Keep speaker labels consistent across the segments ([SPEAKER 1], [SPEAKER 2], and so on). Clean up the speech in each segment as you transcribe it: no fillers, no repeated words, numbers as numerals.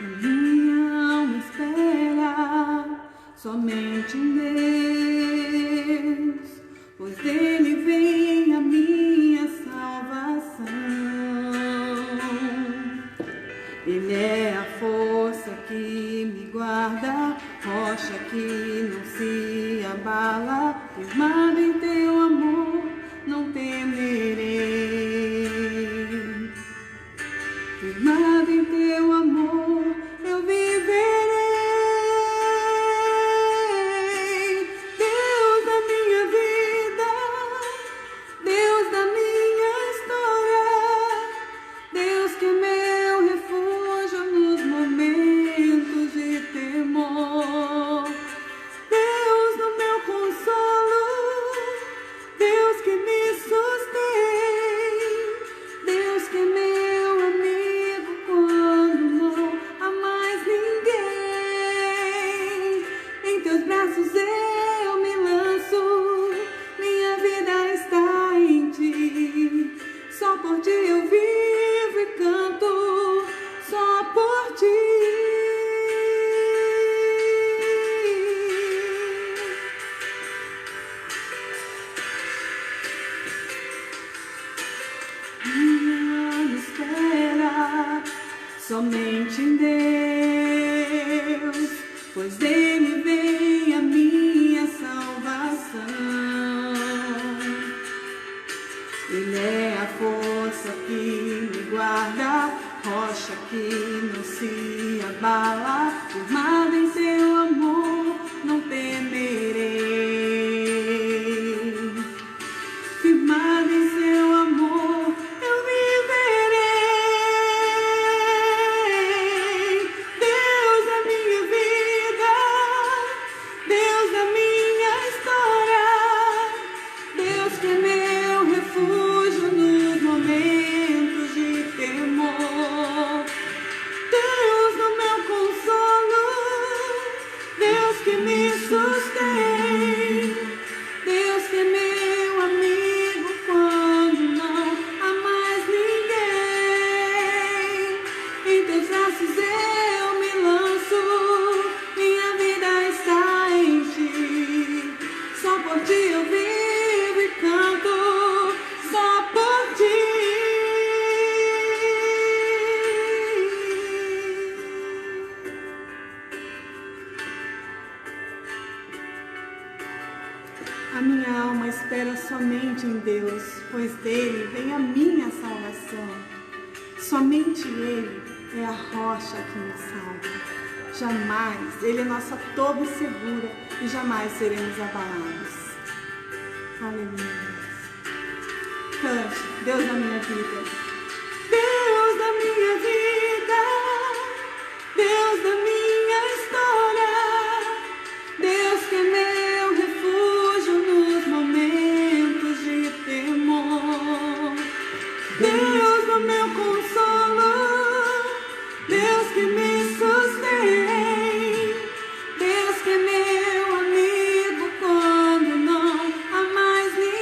[SPEAKER 1] Minha alma espera somente em Deus, pois dele vem a minha salvação. Ele é a força que me guarda, rocha que não se abala, firmado em teu amor, não temerei. Firmado em teu amor, eu viverei. Deus da minha vida, Deus da minha história, Deus que é meu refúgio nos momentos de temor. Deus do meu consolo, Deus que me sustém, Deus que é meu amigo quando não há mais ninguém. Em teus braços eu me lanço, minha vida está em ti. Só por ti eu vivo e canto, só por ti. Minha alma espera somente em Deus, pois dele vem a minha salvação. Ele é a força que me guarda, rocha que não se abala, firmado em seu amor, não temerei. Firmado em seu amor, eu viverei. Deus da minha vida, Deus da minha história, Deus que é meu refúgio nos momentos de temor. Deus do meu consolo, Deus que me sustém, Deus que é meu amigo quando não há mais ninguém. Em teus braços eu me lanço, minha vida está em ti. Só por ti eu vivo e canto, só por ti. A minha alma espera somente em Deus, pois dele vem a minha salvação. Somente ele é a rocha que me salva. Jamais, ele é nossa torre segura e jamais seremos abalados. Aleluia. Cante, Deus da minha vida. Deus da minha vida, Deus da minha história, Deus que é meu refúgio nos momentos de temor. Deus do meu consolo, Deus que me sustém, Deus que é meu amigo quando não há mais ninguém.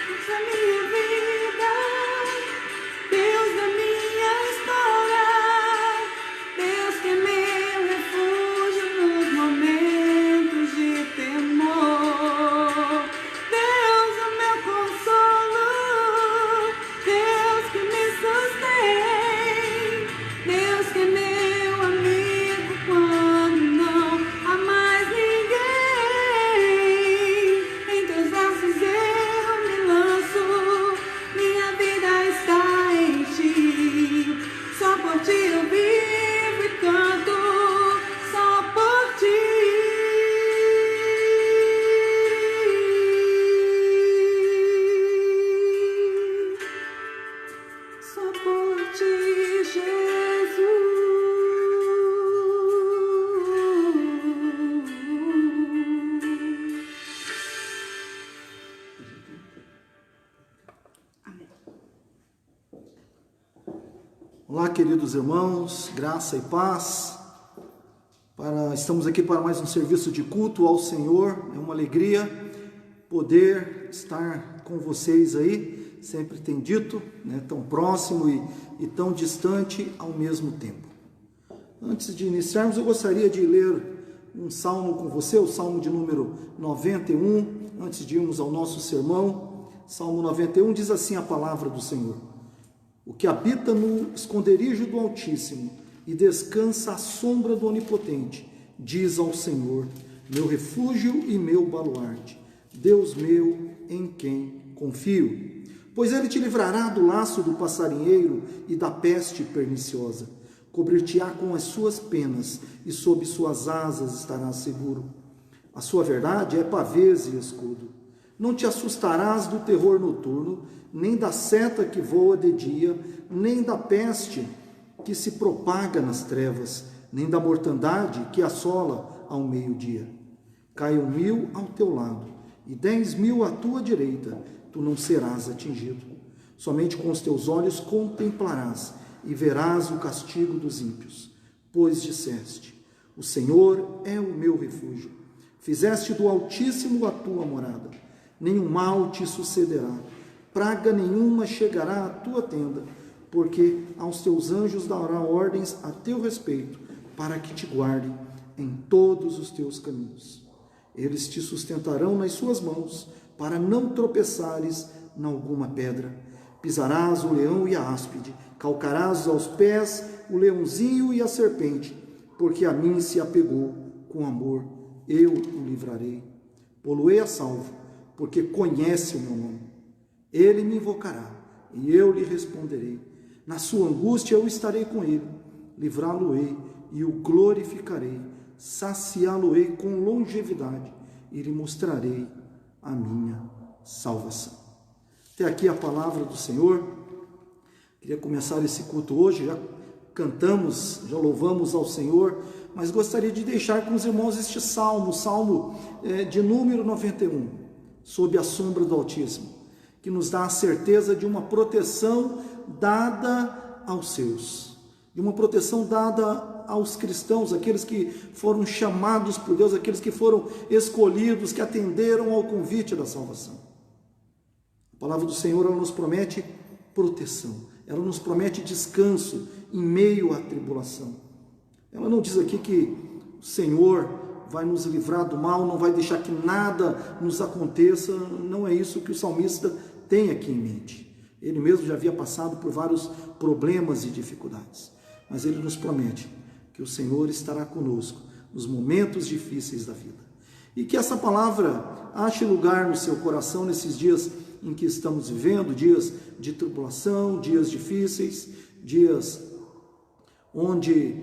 [SPEAKER 1] Deus da minha vida, Deus da minha história, Deus que é meu refúgio nos momentos de temor. Deus o meu consolo, Deus que me sustém, Deus que é meu amigo quando não há mais ninguém. Em teus braços eu me lanço, minha vida está em ti. Só por ti eu vivo e canto, só por ti. Só por ti, Jesus. Amém.
[SPEAKER 2] Olá, queridos irmãos, graça e paz. Estamos aqui para mais um serviço de culto ao Senhor. É uma alegria poder estar com vocês aí sempre tem dito, né, tão próximo e tão distante ao mesmo tempo. Antes de iniciarmos, eu gostaria de ler um salmo com você, o salmo de número 91, antes de irmos ao nosso sermão. Salmo 91 diz assim a palavra do Senhor: o que habita no esconderijo do Altíssimo e descansa à sombra do Onipotente, diz ao Senhor, meu refúgio e meu baluarte, Deus meu em quem confio. Pois ele te livrará do laço do passarinheiro e da peste perniciosa. Cobrir-te-á com as suas penas e sob suas asas estarás seguro. A sua verdade é pavês e escudo. Não te assustarás do terror noturno, nem da seta que voa de dia, nem da peste que se propaga nas trevas, nem da mortandade que assola ao meio-dia. Caiam 1000 ao teu lado e 10.000 à tua direita, tu não serás atingido. Somente com os teus olhos contemplarás e verás o castigo dos ímpios, pois disseste, o Senhor é o meu refúgio. Fizeste do Altíssimo a tua morada, nenhum mal te sucederá, praga nenhuma chegará à tua tenda, porque aos teus anjos dará ordens a teu respeito, para que te guardem em todos os teus caminhos. Eles te sustentarão nas suas mãos, para não tropeçares em alguma pedra. Pisarás o leão e a áspide, calcarás aos pés o leãozinho e a serpente, porque a mim se apegou com amor, eu o livrarei. Pô-lo-ei a salvo, porque conhece o meu nome. Ele me invocará, e eu lhe responderei. Na sua angústia eu estarei com ele, livrá-lo-ei e o glorificarei, saciá-lo-ei com longevidade e lhe mostrarei a minha salvação. Até aqui a palavra do Senhor. Queria começar esse culto hoje, já cantamos, já louvamos ao Senhor, mas gostaria de deixar com os irmãos este salmo, de número 91, sob a sombra do Altíssimo, que nos dá a certeza de uma proteção dada aos seus, de uma proteção dada aos cristãos, aqueles que foram chamados por Deus, aqueles que foram escolhidos, que atenderam ao convite da salvação. A palavra do Senhor, ela nos promete proteção, ela nos promete descanso em meio à tribulação. Ela não diz aqui que o Senhor vai nos livrar do mal, não vai deixar que nada nos aconteça, não é isso que o salmista tem aqui em mente. Ele mesmo já havia passado por vários problemas e dificuldades, mas ele nos promete que o Senhor estará conosco nos momentos difíceis da vida. E que essa palavra ache lugar no seu coração nesses dias em que estamos vivendo, dias de tribulação, dias difíceis, dias onde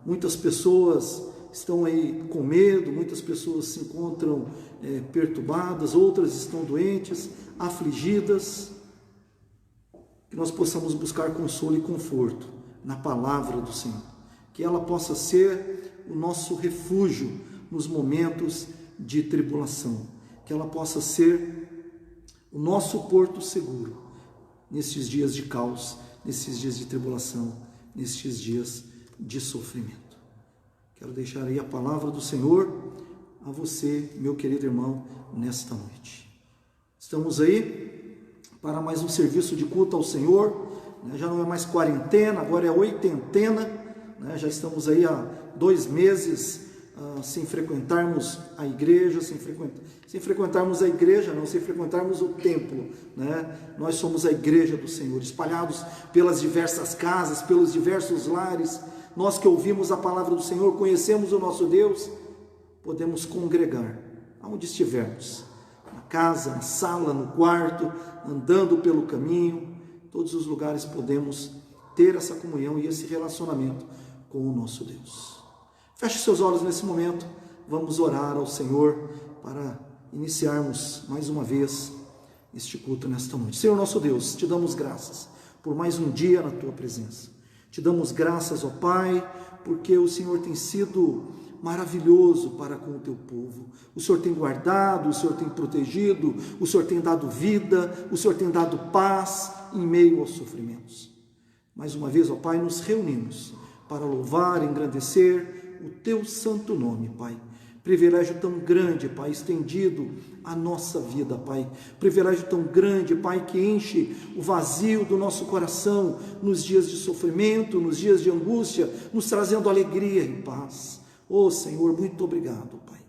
[SPEAKER 2] muitas pessoas estão aí com medo, muitas pessoas se encontram perturbadas, outras estão doentes, afligidas. Que nós possamos buscar consolo e conforto na palavra do Senhor, que ela possa ser o nosso refúgio nos momentos de tribulação, que ela possa ser o nosso porto seguro nesses dias de caos, nesses dias de tribulação, nesses dias de sofrimento. Quero deixar aí a palavra do Senhor a você, meu querido irmão, nesta noite. Estamos aí para mais um serviço de culto ao Senhor, já não é mais quarentena, agora é oitentena, já estamos aí há 2 meses sem frequentarmos a igreja, sem frequentarmos a igreja, não, sem frequentarmos o templo, Nós somos a igreja do Senhor, espalhados pelas diversas casas, pelos diversos lares. Nós que ouvimos a palavra do Senhor, conhecemos o nosso Deus, podemos congregar aonde estivermos, na casa, na sala, no quarto, andando pelo caminho, todos os lugares podemos ter essa comunhão e esse relacionamento com o nosso Deus. Feche seus olhos nesse momento, vamos orar ao Senhor para iniciarmos mais uma vez este culto nesta noite. Senhor nosso Deus, te damos graças por mais um dia na tua presença. Te damos graças, ó Pai, porque o Senhor tem sido maravilhoso para com o teu povo. O Senhor tem guardado, o Senhor tem protegido, o Senhor tem dado vida, o Senhor tem dado paz em meio aos sofrimentos. Mais uma vez, ó Pai, nos reunimos para louvar e engrandecer o teu santo nome, Pai, Privilégio tão grande, Pai, estendido à nossa vida, Pai. Privilégio tão grande, Pai, que enche o vazio do nosso coração nos dias de sofrimento, nos dias de angústia, nos trazendo alegria e paz. Oh, Senhor, muito obrigado, Pai.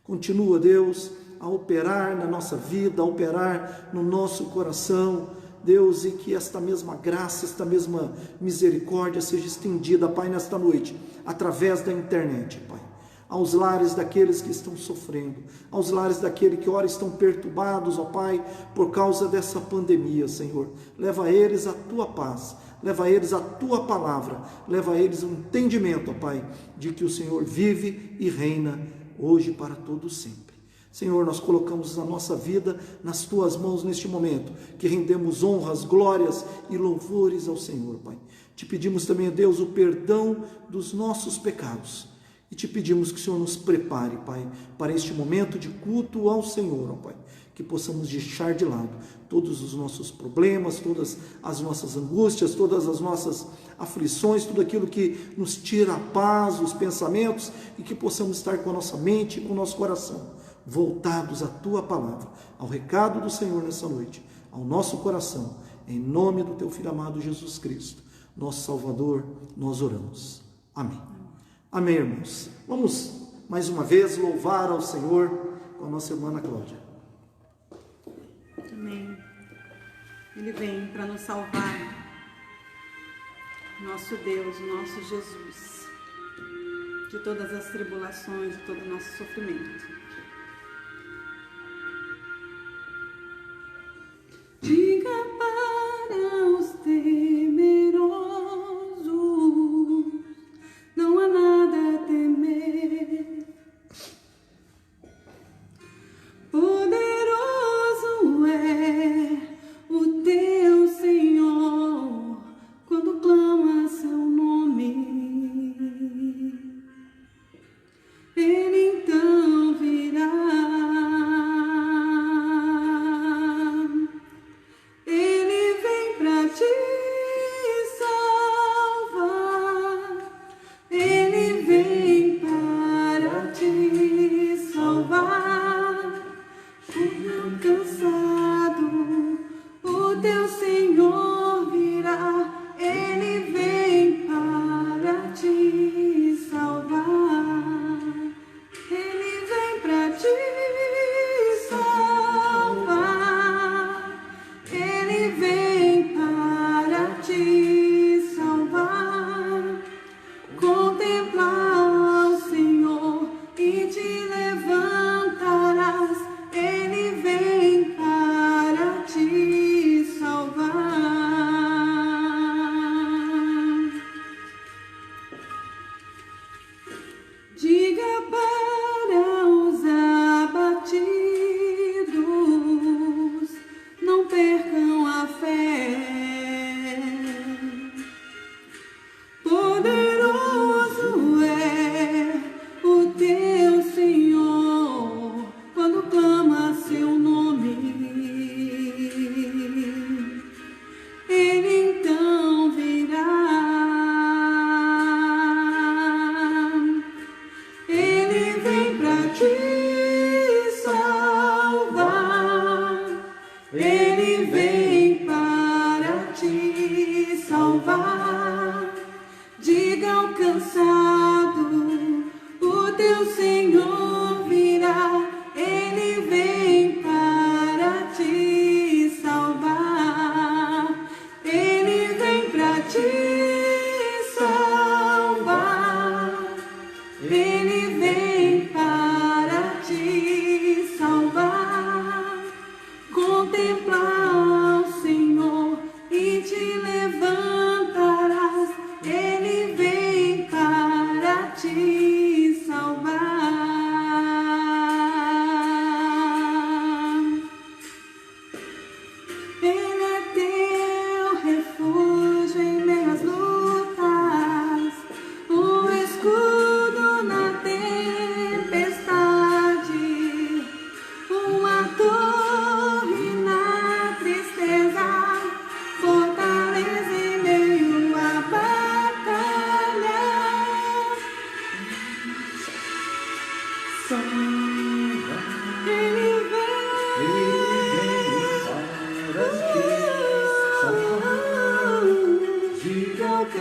[SPEAKER 2] Continua, Deus, a operar na nossa vida, a operar no nosso coração, Deus, e que esta mesma graça, esta mesma misericórdia seja estendida, Pai, nesta noite, através da internet, Pai, aos lares daqueles que estão sofrendo, aos lares daqueles que ora estão perturbados, ó Pai, por causa dessa pandemia, Senhor. Leva a eles a Tua paz, leva a eles a Tua palavra, leva a eles o entendimento, ó Pai, de que o Senhor vive e reina hoje para todo sempre. Senhor, nós colocamos a nossa vida nas Tuas mãos neste momento, que rendemos honras, glórias e louvores ao Senhor, Pai. Te pedimos também, Deus, o perdão dos nossos pecados. E te pedimos que o Senhor nos prepare, Pai, para este momento de culto ao Senhor, ó Pai. Que possamos deixar de lado todos os nossos problemas, todas as nossas angústias, todas as nossas aflições, tudo aquilo que nos tira a paz, os pensamentos, e que possamos estar com a nossa mente e com o nosso coração voltados à Tua palavra, ao recado do Senhor nessa noite, ao nosso coração, em nome do Teu Filho amado Jesus Cristo, nosso Salvador, nós oramos. Amém. Amém, irmãos. Vamos mais uma vez louvar ao Senhor com a nossa irmã Ana Cláudia.
[SPEAKER 1] Amém. Ele vem para nos salvar, nosso Deus, nosso Jesus, de todas as tribulações, de todo o nosso sofrimento. Diga para os temerosos, não há nada a temer. Poderoso é o teu Senhor, quando clama seu nome. Ele então virá. Ele vem para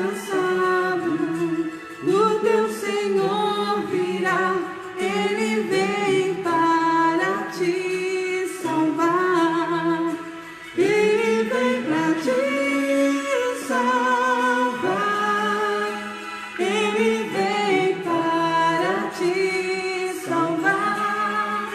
[SPEAKER 1] cansado, o teu Senhor virá, Ele vem para te salvar, Ele vem para te salvar, Ele vem para te salvar.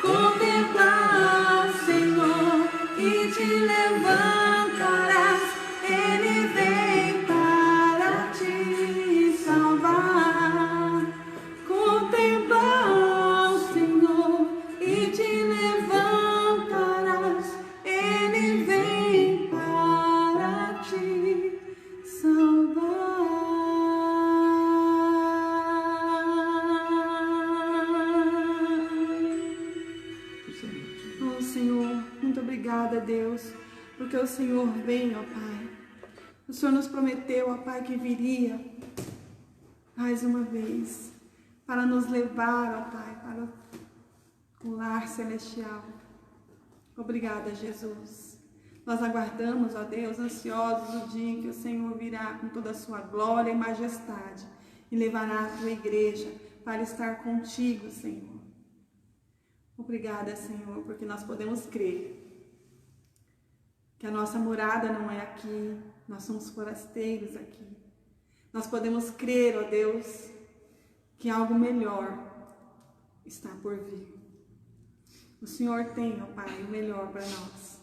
[SPEAKER 1] Contemplar o Senhor e te levantarás, Ele vem para te salvar. Contemplar o Senhor e te levantarás, Ele vem para te salvar. Oh Senhor, muito obrigada, Deus, porque o Senhor vem, ó Pai. O Senhor nos prometeu, ó Pai, que viria mais uma vez para nos levar, ó Pai, para o lar celestial. Obrigada, Jesus. Nós aguardamos, ó Deus, ansiosos o dia em que o Senhor virá com toda a sua glória e majestade e levará a tua igreja para estar contigo, Senhor. Obrigada, Senhor, porque nós podemos crer que a nossa morada não é aqui, nós somos forasteiros aqui. Nós podemos crer, ó Deus, que algo melhor está por vir. O Senhor tem, ó Pai, o melhor para nós.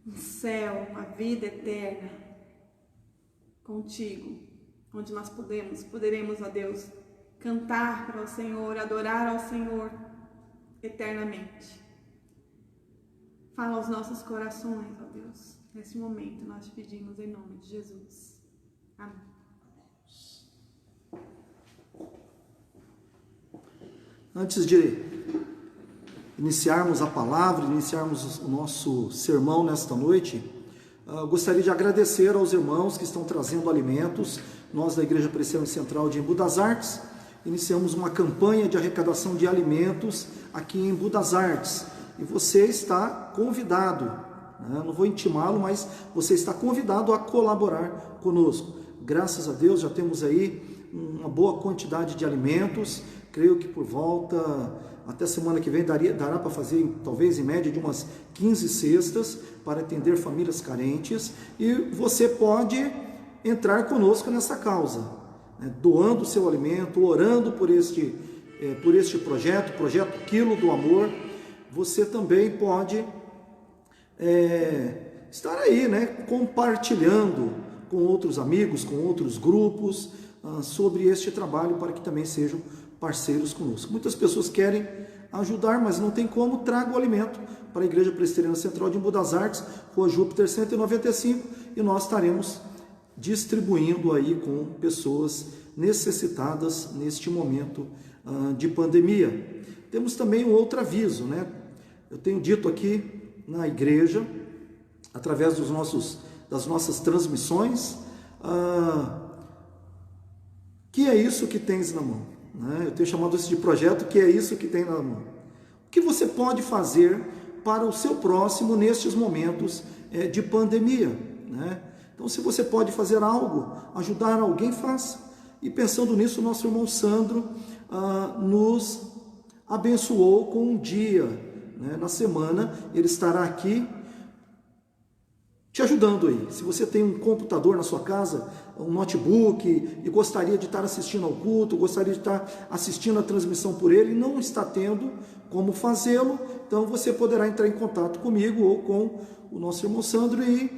[SPEAKER 1] Um céu, uma vida eterna contigo, onde nós poderemos, ó Deus, cantar para o Senhor, adorar ao Senhor eternamente. Fala aos nossos corações, ó Deus. Nesse momento nós te pedimos em nome de Jesus. Amém.
[SPEAKER 2] Antes de iniciarmos a palavra, iniciarmos o nosso sermão nesta noite, gostaria de agradecer aos irmãos que estão trazendo alimentos. Nós da Igreja Presbiteriana Central de Embu das Artes iniciamos uma campanha de arrecadação de alimentos aqui em Embu das Artes, e você está convidado, né? Não vou intimá-lo, mas você está convidado a colaborar conosco. Graças a Deus já temos aí uma boa quantidade de alimentos. Creio que por volta, até semana que vem, dará para fazer talvez em média de umas 15 cestas para atender famílias carentes, e você pode entrar conosco nessa causa, né? Doando o seu alimento, orando por este projeto Quilo do Amor. Você também pode estar aí, né, compartilhando com outros amigos, com outros grupos, sobre este trabalho, para que também sejam parceiros conosco. Muitas pessoas querem ajudar, mas não tem como. Traga o alimento para a Igreja Presbiteriana Central de Embu das Artes, Rua Júpiter 195, e nós estaremos distribuindo aí com pessoas necessitadas neste momento de pandemia. Temos também um outro aviso, né? Eu tenho dito aqui na igreja, através das nossas transmissões, que é isso que tens na mão, né? Eu tenho chamado isso de projeto Que é Isso que Tem na Mão. O que você pode fazer para o seu próximo nestes momentos de pandemia, né? Então, se você pode fazer algo, ajudar alguém, faça. E pensando nisso, o nosso irmão Sandro nos abençoou com um dia, né? Na semana ele estará aqui te ajudando aí. Se você tem um computador na sua casa, um notebook, e gostaria de estar assistindo ao culto, gostaria de estar assistindo a transmissão por ele, e não está tendo como fazê-lo, então você poderá entrar em contato comigo ou com o nosso irmão Sandro e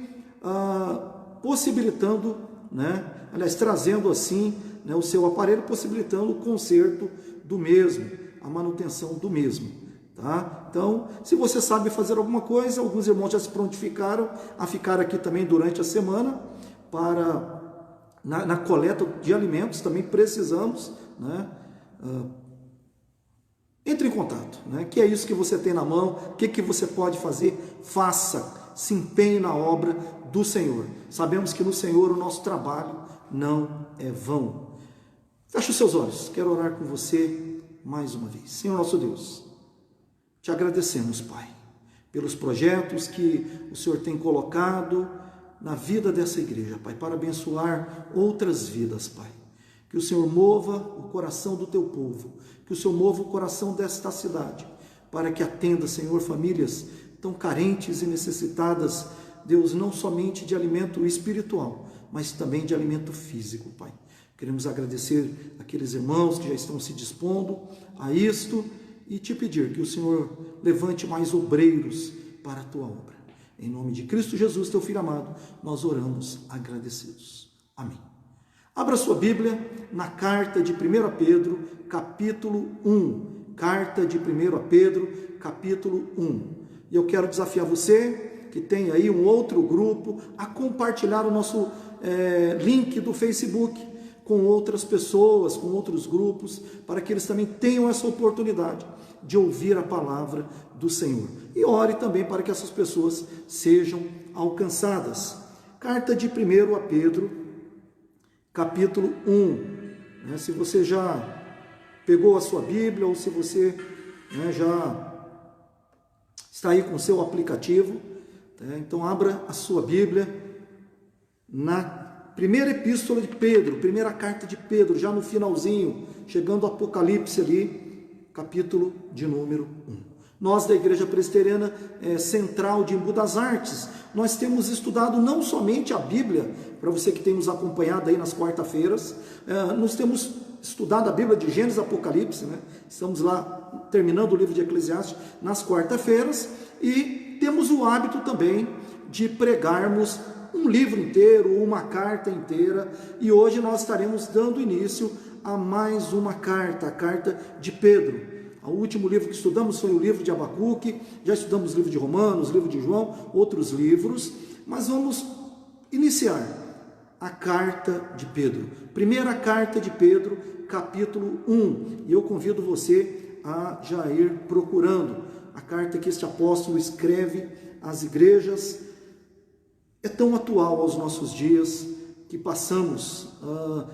[SPEAKER 2] possibilitando, né? Aliás, trazendo assim, né, o seu aparelho, possibilitando o conserto do mesmo, a manutenção do mesmo, tá? Então, se você sabe fazer alguma coisa, alguns irmãos já se prontificaram a ficar aqui também durante a semana para na coleta de alimentos. Também precisamos, né? Entre em contato, né? Que é isso que você tem na mão, o que você pode fazer? Faça, se empenhe na obra do Senhor. Sabemos que no Senhor o nosso trabalho não é vão. Feche os seus olhos, quero orar com você mais uma vez. Senhor nosso Deus, te agradecemos, Pai, pelos projetos que o Senhor tem colocado na vida dessa igreja, Pai, para abençoar outras vidas, Pai. Que o Senhor mova o coração do teu povo, que o Senhor mova o coração desta cidade, para que atenda, Senhor, famílias tão carentes e necessitadas, Deus, não somente de alimento espiritual, mas também de alimento físico, Pai. Queremos agradecer aqueles irmãos que já estão se dispondo a isto e te pedir que o Senhor levante mais obreiros para a tua obra. Em nome de Cristo Jesus, teu Filho amado, nós oramos agradecidos. Amém. Abra sua Bíblia na carta de 1 Pedro, capítulo 1. Carta de 1 Pedro, capítulo 1. E eu quero desafiar você, que tem aí um outro grupo, a compartilhar o nosso link do Facebook com outras pessoas, com outros grupos, para que eles também tenham essa oportunidade de ouvir a palavra do Senhor. E ore também para que essas pessoas sejam alcançadas. Carta de 1 Pedro, capítulo 1. Se você já pegou a sua Bíblia ou se você já está aí com o seu aplicativo, então abra a sua Bíblia na primeira epístola de Pedro, primeira carta de Pedro, já no finalzinho, chegando ao Apocalipse ali, capítulo de número 1. Nós da Igreja Presbiteriana Central de Embu das Artes, nós temos estudado não somente a Bíblia, para você que tem nos acompanhado aí nas quarta-feiras, nós temos estudado a Bíblia de Gênesis e Apocalipse, estamos lá terminando o livro de Eclesiastes nas quarta-feiras, e temos o hábito também de pregarmos um livro inteiro, uma carta inteira, e hoje nós estaremos dando início a mais uma carta, a carta de Pedro. O último livro que estudamos foi o livro de Abacuque, já estudamos o livro de Romanos, o livro de João, outros livros, mas vamos iniciar a carta de Pedro. Primeira carta de Pedro, capítulo 1, e eu convido você a já ir procurando a carta que este apóstolo escreve às igrejas. É tão atual aos nossos dias que passamos,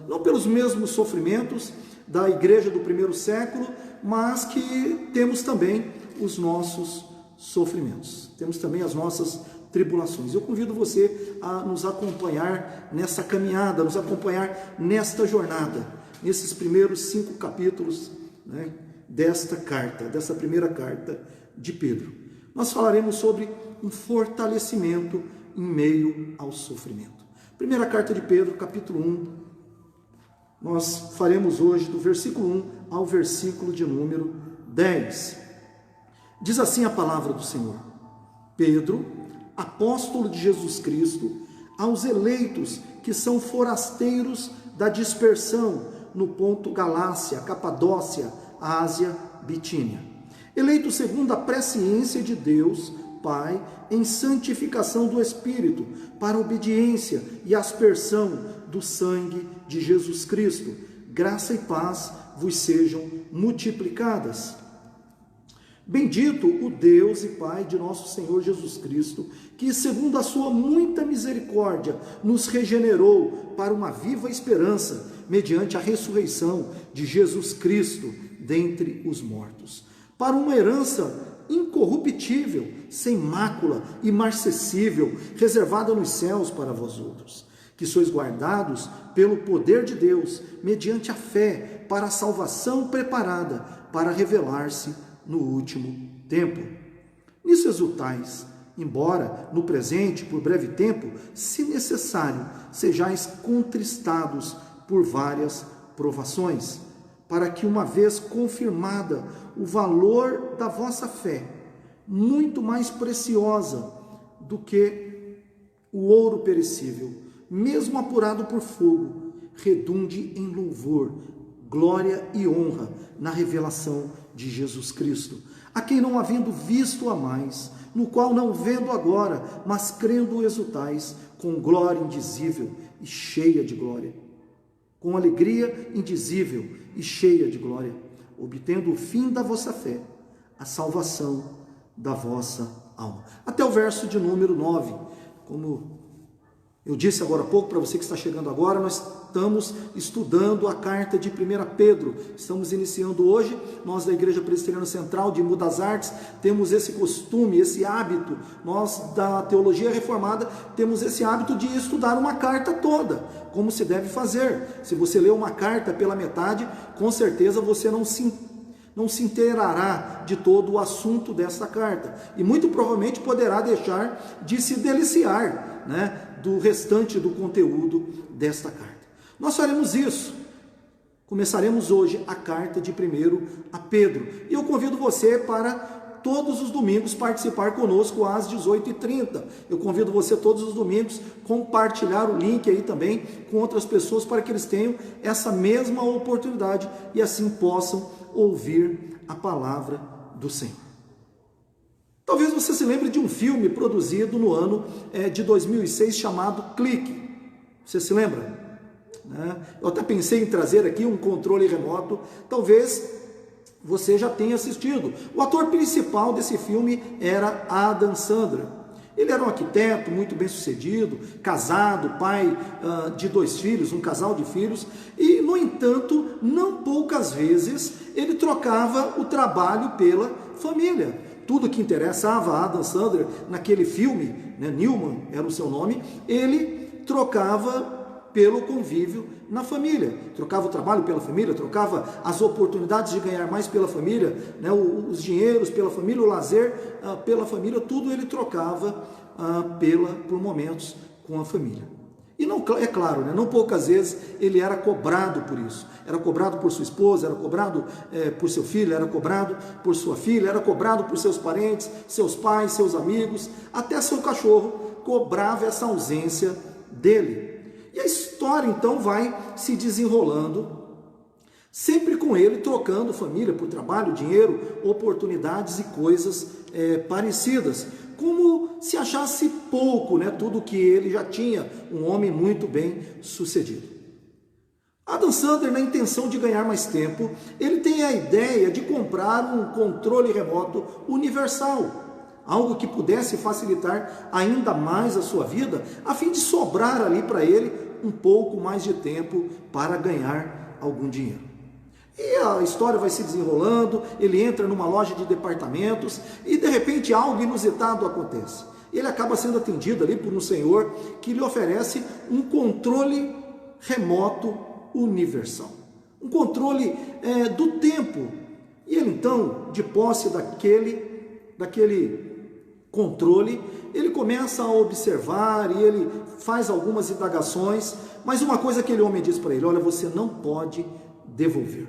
[SPEAKER 2] não pelos mesmos sofrimentos da igreja do primeiro século, mas que temos também os nossos sofrimentos, temos também as nossas tribulações. Eu convido você a nos acompanhar nessa caminhada, nos acompanhar nesta jornada, nesses primeiros 5 capítulos desta carta, dessa primeira carta de Pedro. Nós falaremos sobre um fortalecimento em meio ao sofrimento. Primeira carta de Pedro, capítulo 1, nós faremos hoje do versículo 1 ao versículo de número 10. Diz assim a palavra do Senhor: Pedro, apóstolo de Jesus Cristo, aos eleitos que são forasteiros da dispersão no ponto Galácia, Capadócia, Ásia, Bitínia, eleitos segundo a presciência de Deus Pai, em santificação do Espírito, para a obediência e aspersão do sangue de Jesus Cristo. Graça e paz vos sejam multiplicadas. Bendito o Deus e Pai de nosso Senhor Jesus Cristo, que segundo a sua muita misericórdia nos regenerou para uma viva esperança, mediante a ressurreição de Jesus Cristo dentre os mortos, para uma herança incorruptível, sem mácula, imarcessível, reservada nos céus para vós outros, que sois guardados pelo poder de Deus, mediante a fé, para a salvação preparada para revelar-se no último tempo. Nisso exultais, embora no presente, por breve tempo, se necessário, sejais contristados por várias provações, para que, uma vez confirmada o valor da vossa fé, muito mais preciosa do que o ouro perecível, mesmo apurado por fogo, redunde em louvor, glória e honra na revelação de Jesus Cristo, a quem não havendo visto amais, no qual não vendo agora, mas crendo exultais, com glória indizível e cheia de glória, com alegria indizível e cheia de glória, obtendo o fim da vossa fé, a salvação da vossa alma. Até o verso de número 9, como Eu disse agora há pouco, para você que está chegando agora, nós estamos estudando a carta de 1 Pedro. Estamos iniciando hoje, nós da Igreja Presbiteriana Central de Embu das Artes, temos esse costume, esse hábito. Nós da Teologia Reformada temos esse hábito de estudar uma carta toda, como se deve fazer. Se você lê uma carta pela metade, com certeza você não se inteirará de todo o assunto dessa carta. E muito provavelmente poderá deixar de se deliciar, né, do restante do conteúdo desta carta. Nós faremos isso. Começaremos hoje a carta de 1 Pedro. E eu convido você para todos os domingos participar conosco às 18h30. Eu convido você todos os domingos compartilhar o link aí também com outras pessoas para que eles tenham essa mesma oportunidade e assim possam ouvir a palavra do Senhor. Talvez você se lembre de um filme produzido no ano de 2006 chamado Clique. Você se lembra? Eu até pensei em trazer aqui um controle remoto. Talvez você já tenha assistido. O ator principal desse filme era Adam Sandler. Ele era um arquiteto muito bem sucedido, casado, pai de 2 filhos, um casal de filhos. E, no entanto, não poucas vezes ele trocava o trabalho pela família. Tudo que interessava a Adam Sandler naquele filme, né, Newman era o seu nome, ele trocava pelo convívio na família, trocava o trabalho pela família, trocava as oportunidades de ganhar mais pela família, né, os dinheiros pela família, o lazer pela família, tudo ele trocava por momentos com a família. E não, é claro, né, não poucas vezes ele era cobrado por isso. Era cobrado por sua esposa, era cobrado por seu filho, era cobrado por sua filha, era cobrado por seus parentes, seus pais, seus amigos, até seu cachorro cobrava essa ausência dele. E a história então vai se desenrolando, sempre com ele trocando família por trabalho, dinheiro, oportunidades e coisas parecidas, como se achasse pouco, né, tudo que ele já tinha, um homem muito bem sucedido. Adam Sandler, na intenção de ganhar mais tempo, ele tem a ideia de comprar um controle remoto universal, algo que pudesse facilitar ainda mais a sua vida, a fim de sobrar ali para ele um pouco mais de tempo para ganhar algum dinheiro. E a história vai se desenrolando, ele entra numa loja de departamentos e de repente algo inusitado acontece. Ele acaba sendo atendido ali por um senhor que lhe oferece um controle remoto universal. Um controle do tempo. E ele então, de posse daquele controle, ele começa a observar e ele faz algumas indagações, mas uma coisa que aquele homem diz para ele: olha, você não pode devolver,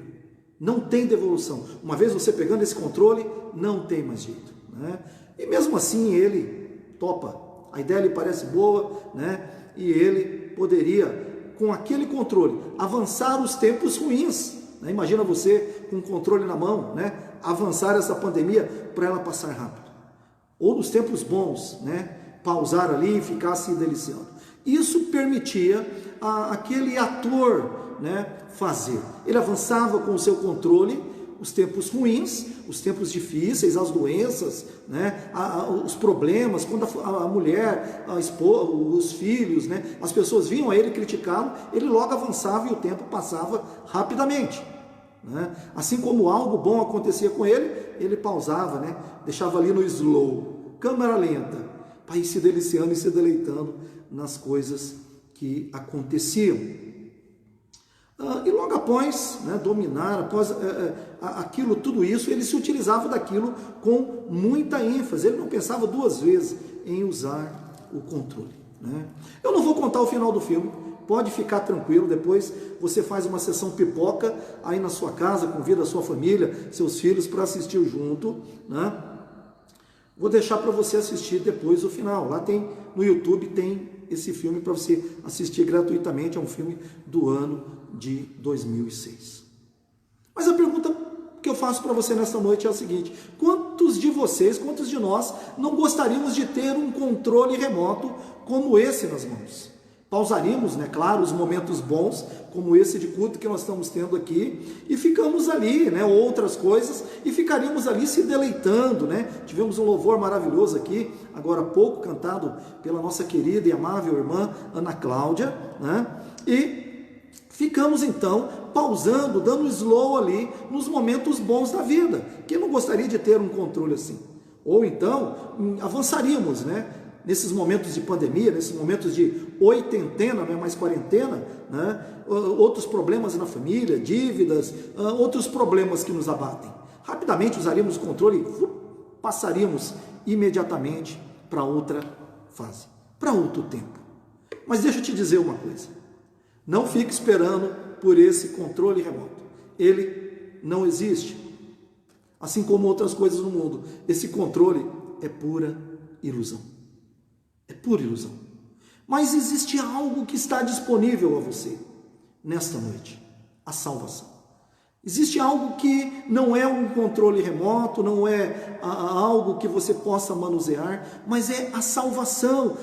[SPEAKER 2] não tem devolução. Uma vez você pegando esse controle, não tem mais jeito, né? E mesmo assim ele topa, a ideia lhe parece boa, né? E ele poderia, com aquele controle, avançar os tempos ruins, né? Imagina você com o controle na mão, né? Avançar essa pandemia para ela passar rápido. Ou nos tempos bons, né, pausar ali e ficar se deliciando. Isso permitia aquele ator, né, fazer. Ele avançava com o seu controle os tempos ruins, os tempos difíceis, as doenças, né, os problemas, quando a mulher, a esposa, os filhos, né, as pessoas vinham a ele criticá-lo, ele logo avançava e o tempo passava rapidamente. Né? Assim como algo bom acontecia com ele, ele pausava, né? Deixava ali no slow, câmera lenta, para ir se deliciando e se deleitando nas coisas que aconteciam. E logo após, né, dominar, após aquilo, tudo isso, ele se utilizava daquilo com muita ênfase, ele não pensava 2 vezes em usar o controle. Né? Eu não vou contar o final do filme, pode ficar tranquilo, depois você faz uma sessão pipoca aí na sua casa, convida a sua família, seus filhos para assistir junto, né? Vou deixar para você assistir depois o final, lá tem, no YouTube tem esse filme para você assistir gratuitamente, é um filme do ano de 2006. Mas a pergunta que eu faço para você nesta noite é a seguinte: quantos de vocês, quantos de nós não gostaríamos de ter um controle remoto como esse nas mãos? Pausaríamos, né, claro, os momentos bons, como esse de culto que nós estamos tendo aqui, e ficamos ali, né, outras coisas, e ficaríamos ali se deleitando, né? Tivemos um louvor maravilhoso aqui, agora há pouco, cantado pela nossa querida e amável irmã Ana Cláudia, né? E ficamos então pausando, dando slow ali nos momentos bons da vida. Quem não gostaria de ter um controle assim? Ou então avançaríamos, né? Nesses momentos de pandemia, nesses momentos de oitentena, não é mais quarentena, né? Outros problemas na família, dívidas, outros problemas que nos abatem. Rapidamente usaríamos o controle e passaríamos imediatamente para outra fase, para outro tempo. Mas deixa eu te dizer uma coisa, não fique esperando por esse controle remoto, ele não existe. Assim como outras coisas no mundo, esse controle é pura ilusão. É pura ilusão. Mas existe algo que está disponível a você nesta noite: a salvação. Existe algo que não é um controle remoto, não é algo que você possa manusear, mas é a salvação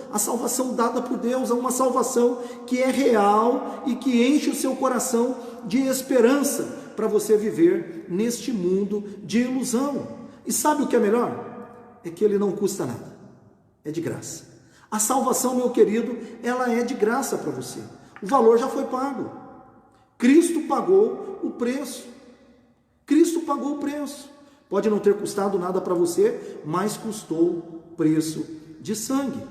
[SPEAKER 2] dada por Deus, é uma salvação que é real e que enche o seu coração de esperança para você viver neste mundo de ilusão. E sabe o que é melhor? É que ele não custa nada, é de graça. A salvação, meu querido, ela é de graça para você. O valor já foi pago. Cristo pagou o preço. Cristo pagou o preço. Pode não ter custado nada para você, mas custou preço de sangue.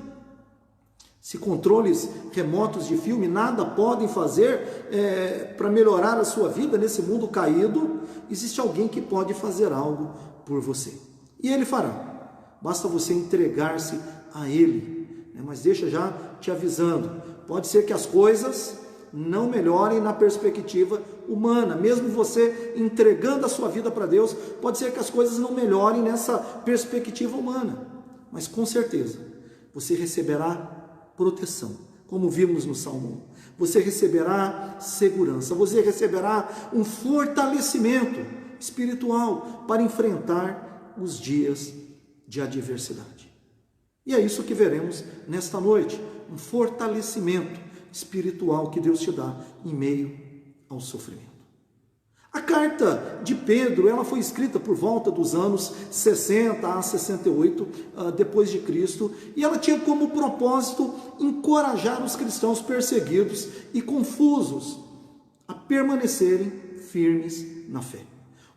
[SPEAKER 2] Se controles remotos de filme nada podem fazer para melhorar a sua vida nesse mundo caído, existe alguém que pode fazer algo por você. E Ele fará. Basta você entregar-se a Ele. Mas deixa já te avisando, pode ser que as coisas não melhorem na perspectiva humana, mesmo você entregando a sua vida para Deus, pode ser que as coisas não melhorem nessa perspectiva humana, mas com certeza você receberá proteção, como vimos no Salmo 1, você receberá segurança, você receberá um fortalecimento espiritual para enfrentar os dias de adversidade. E é isso que veremos nesta noite, um fortalecimento espiritual que Deus te dá em meio ao sofrimento. A carta de Pedro, ela foi escrita por volta dos anos 60 a 68 depois de Cristo, e ela tinha como propósito encorajar os cristãos perseguidos e confusos a permanecerem firmes na fé.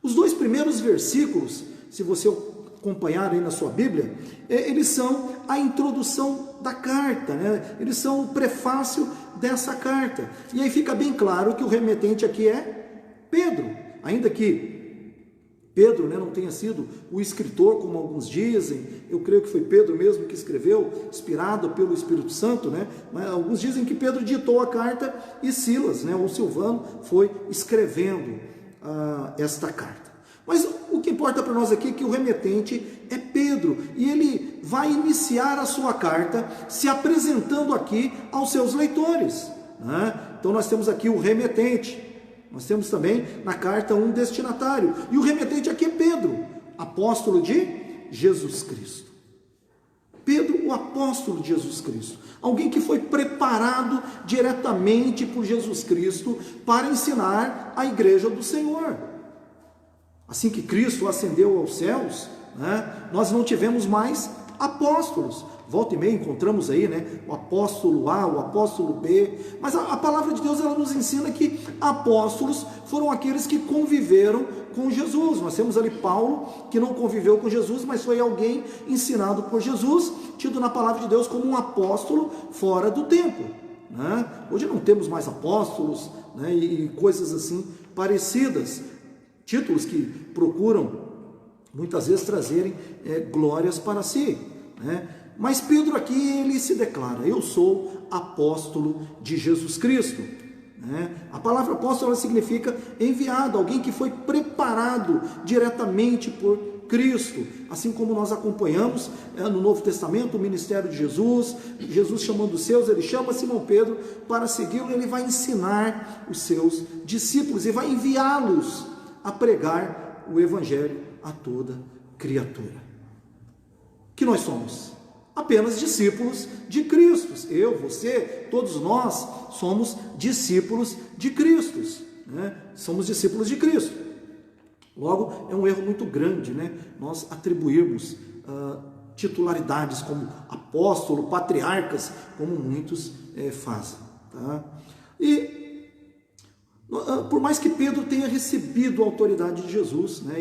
[SPEAKER 2] Os dois primeiros versículos, se você acompanhar aí na sua Bíblia, eles são a introdução da carta, né? Eles são o prefácio dessa carta. E aí fica bem claro que o remetente aqui é Pedro, ainda que Pedro, né, não tenha sido o escritor, como alguns dizem. Eu creio que foi Pedro mesmo que escreveu, inspirado pelo Espírito Santo, né? Mas alguns dizem que Pedro ditou a carta e Silas, né, ou Silvano, foi escrevendo esta carta. Mas o que importa para nós aqui é que o remetente é Pedro, e ele vai iniciar a sua carta se apresentando aqui aos seus leitores, né? Então nós temos aqui o remetente, nós temos também na carta um destinatário, e o remetente aqui é Pedro, apóstolo de Jesus Cristo. Pedro, o apóstolo de Jesus Cristo, alguém que foi preparado diretamente por Jesus Cristo para ensinar a igreja do Senhor. Assim que Cristo ascendeu aos céus, né, nós não tivemos mais apóstolos. Volta e meia encontramos aí, né, o apóstolo A, o apóstolo B, mas a palavra de Deus, ela nos ensina que apóstolos foram aqueles que conviveram com Jesus. Nós temos ali Paulo, que não conviveu com Jesus, mas foi alguém ensinado por Jesus, tido na palavra de Deus como um apóstolo fora do tempo, né? Hoje não temos mais apóstolos, né, e coisas assim parecidas, títulos que procuram muitas vezes trazerem glórias para si, né? Mas Pedro aqui, ele se declara: eu sou apóstolo de Jesus Cristo, né? A palavra apóstolo, ela significa enviado, alguém que foi preparado diretamente por Cristo, assim como nós acompanhamos no Novo Testamento o ministério de Jesus. Jesus chamando os seus, ele chama Simão Pedro para segui-lo, ele vai ensinar os seus discípulos e vai enviá-los a pregar o evangelho a toda criatura. Que nós somos apenas discípulos de Cristo. Eu, você, todos nós somos discípulos de Cristo, né? Somos discípulos de Cristo. Logo, é um erro muito grande, né, nós atribuirmos titularidades como apóstolo, patriarcas, como muitos fazem. Tá? E por mais que Pedro tenha recebido a autoridade de Jesus, né,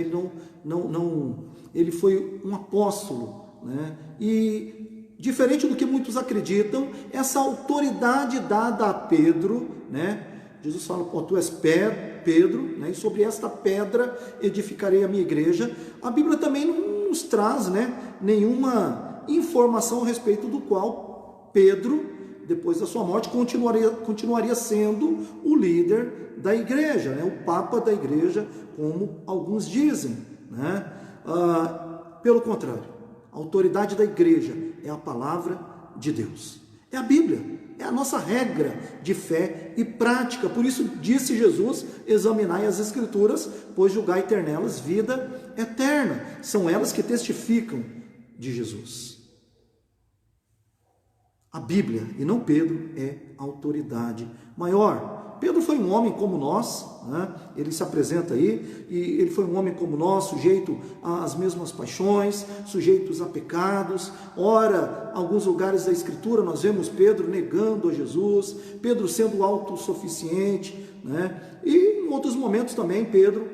[SPEAKER 2] ele foi um apóstolo, né, e diferente do que muitos acreditam, essa autoridade dada a Pedro, né, Jesus fala, tu és Pedro, né, e sobre esta pedra edificarei a minha igreja. A Bíblia também não nos traz, né, nenhuma informação a respeito do qual Pedro, depois da sua morte, continuaria sendo o líder da igreja, né, o papa da igreja, como alguns dizem, né? Pelo contrário, a autoridade da igreja é a palavra de Deus, é a Bíblia. É a nossa regra de fé e prática. Por isso disse Jesus, examinai as Escrituras, pois julgai ter nelas vida eterna. São elas que testificam de Jesus. A Bíblia, e não Pedro, é a autoridade maior. Pedro foi um homem como nós, né? Ele se apresenta aí, e ele foi um homem como nós, sujeito às mesmas paixões, sujeitos a pecados. Ora, alguns lugares da Escritura nós vemos Pedro negando a Jesus, Pedro sendo autossuficiente, né? E em outros momentos também Pedro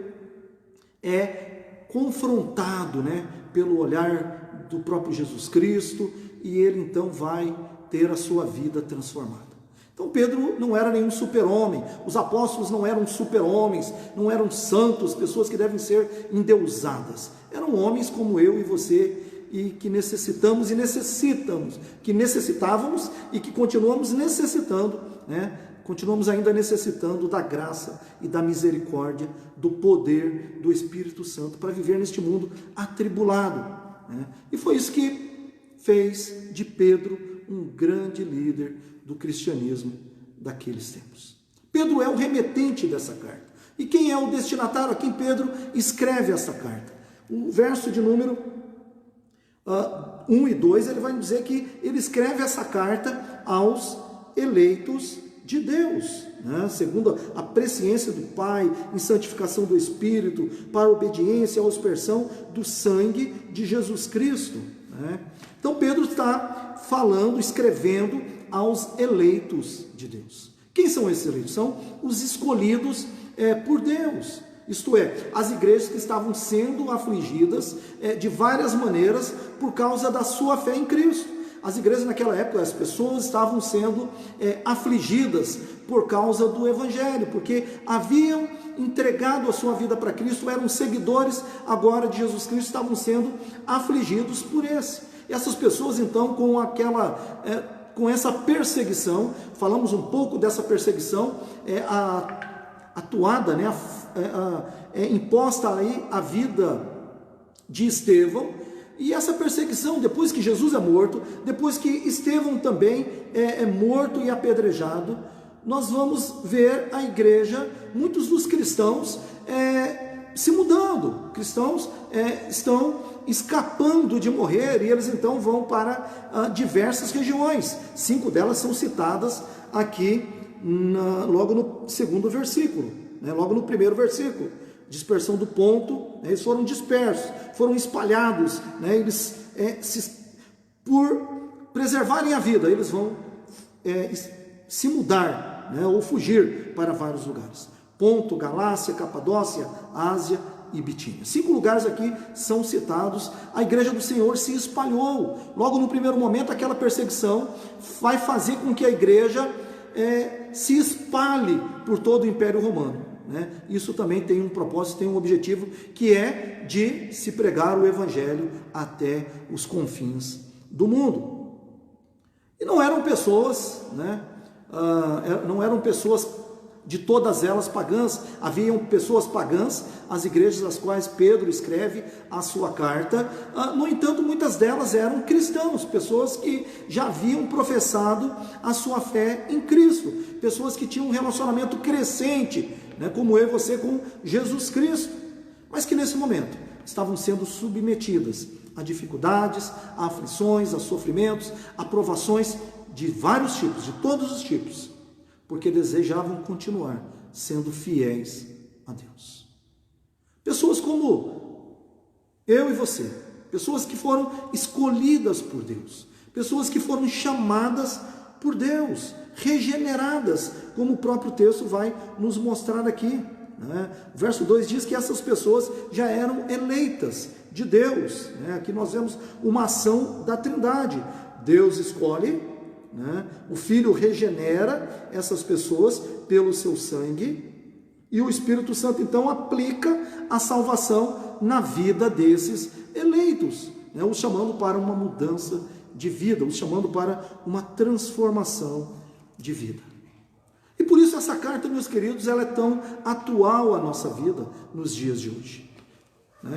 [SPEAKER 2] é confrontado, né, pelo olhar do próprio Jesus Cristo, e ele então vai ter a sua vida transformada. Então Pedro não era nenhum super-homem, os apóstolos não eram super-homens, não eram santos, pessoas que devem ser endeusadas. Eram homens como eu e você, e que necessitávamos e que continuamos necessitando, né? Continuamos ainda necessitando da graça e da misericórdia, do poder do Espírito Santo para viver neste mundo atribulado, né? E foi isso que fez de Pedro um grande líder do cristianismo daqueles tempos. Pedro é o remetente dessa carta. E quem é o destinatário a quem Pedro escreve essa carta? O verso de número 1 e 2, ele vai dizer que ele escreve essa carta aos eleitos de Deus, né? Segundo a presciência do Pai, em santificação do Espírito, para a obediência à aspersão do sangue de Jesus Cristo, né? Então Pedro está falando, escrevendo aos eleitos de Deus. Quem são esses eleitos? São os escolhidos por Deus. Isto é, as igrejas que estavam sendo afligidas de várias maneiras por causa da sua fé em Cristo. As igrejas naquela época, as pessoas estavam sendo afligidas por causa do Evangelho, porque haviam entregado a sua vida para Cristo, eram seguidores agora de Jesus Cristo, estavam sendo afligidos por esse. E essas pessoas então com essa perseguição, falamos um pouco dessa perseguição atuada, né, imposta aí à vida de Estevão, e essa perseguição, depois que Jesus é morto, depois que Estevão também é morto e apedrejado, nós vamos ver a igreja, muitos dos cristãos se mudando, cristãos estão escapando de morrer, e eles então vão para diversas regiões. 5 delas são citadas aqui logo no segundo versículo, né? Logo no primeiro versículo. Dispersão do Ponto, né? Eles foram dispersos, foram espalhados, né? Eles por preservarem a vida, eles vão se mudar, né? Ou fugir para vários lugares. Ponto, Galácia, Capadócia, Ásia e Bitínia. 5 lugares aqui são citados. A igreja do Senhor se espalhou. Logo no primeiro momento, aquela perseguição vai fazer com que a igreja se espalhe por todo o Império Romano, né? Isso também tem um propósito, tem um objetivo, que é de se pregar o Evangelho até os confins do mundo. E não eram pessoas, né? Não eram pessoas de todas elas pagãs, haviam pessoas pagãs, as igrejas às quais Pedro escreve a sua carta. No entanto, muitas delas eram cristãos, pessoas que já haviam professado a sua fé em Cristo, pessoas que tinham um relacionamento crescente, né, como eu e você com Jesus Cristo. mas que nesse momento estavam sendo submetidas a dificuldades, a aflições, a sofrimentos, a provações de vários tipos, de todos os tipos, porque desejavam continuar sendo fiéis a Deus. Pessoas como eu e você, pessoas que foram escolhidas por Deus, pessoas que foram chamadas por Deus, regeneradas, como o próprio texto vai nos mostrar aqui. O verso 2 diz que essas pessoas já eram eleitas de Deus. Aqui nós vemos uma ação da Trindade. Deus escolhe, o Filho regenera essas pessoas pelo seu sangue, e o Espírito Santo então aplica a salvação na vida desses eleitos, os chamando para uma mudança de vida, os chamando para uma transformação de vida. E por isso essa carta, meus queridos, ela é tão atual à nossa vida nos dias de hoje.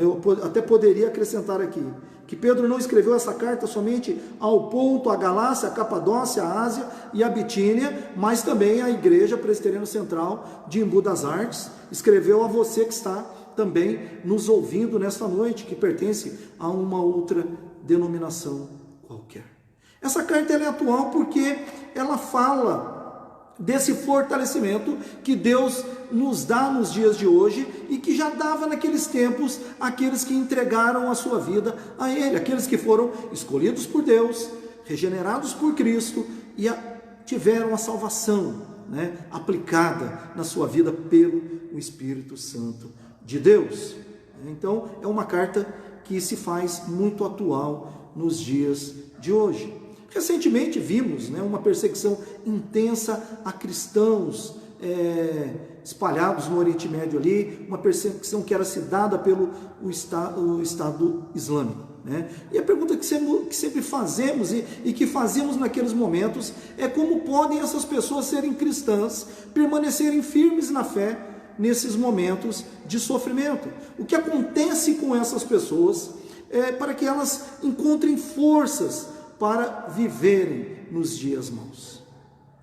[SPEAKER 2] Eu até poderia acrescentar aqui que Pedro não escreveu essa carta somente ao Ponto, à Galácia, à Capadócia, à Ásia e à Bitínia, mas também à Igreja Presbiteriana Central de Embu das Artes. Escreveu a você que está também nos ouvindo nesta noite, que pertence a uma outra denominação qualquer. Essa carta ela é atual porque ela fala desse fortalecimento que Deus nos dá nos dias de hoje e que já dava naqueles tempos aqueles que entregaram a sua vida a Ele, aqueles que foram escolhidos por Deus, regenerados por Cristo e tiveram a salvação, aplicada na sua vida pelo Espírito Santo de Deus. Então é uma carta que se faz muito atual nos dias de hoje. Recentemente vimos uma perseguição intensa a cristãos espalhados no Oriente Médio ali, uma perseguição que era se dada pelo o Estado Islâmico. E a pergunta que sempre fazemos e que fazíamos naqueles momentos é como podem essas pessoas serem cristãs, permanecerem firmes na fé nesses momentos de sofrimento. O que acontece com essas pessoas para que elas encontrem forças para viverem nos dias maus.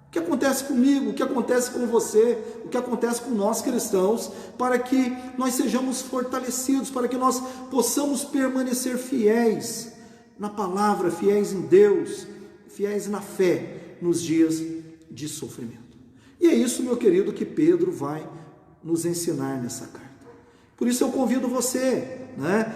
[SPEAKER 2] O que acontece comigo, o que acontece com você, o que acontece com nós cristãos, para que nós sejamos fortalecidos, para que nós possamos permanecer fiéis na palavra, fiéis em Deus, fiéis na fé nos dias de sofrimento. E é isso, meu querido, que Pedro vai nos ensinar nessa carta. Por isso eu convido você,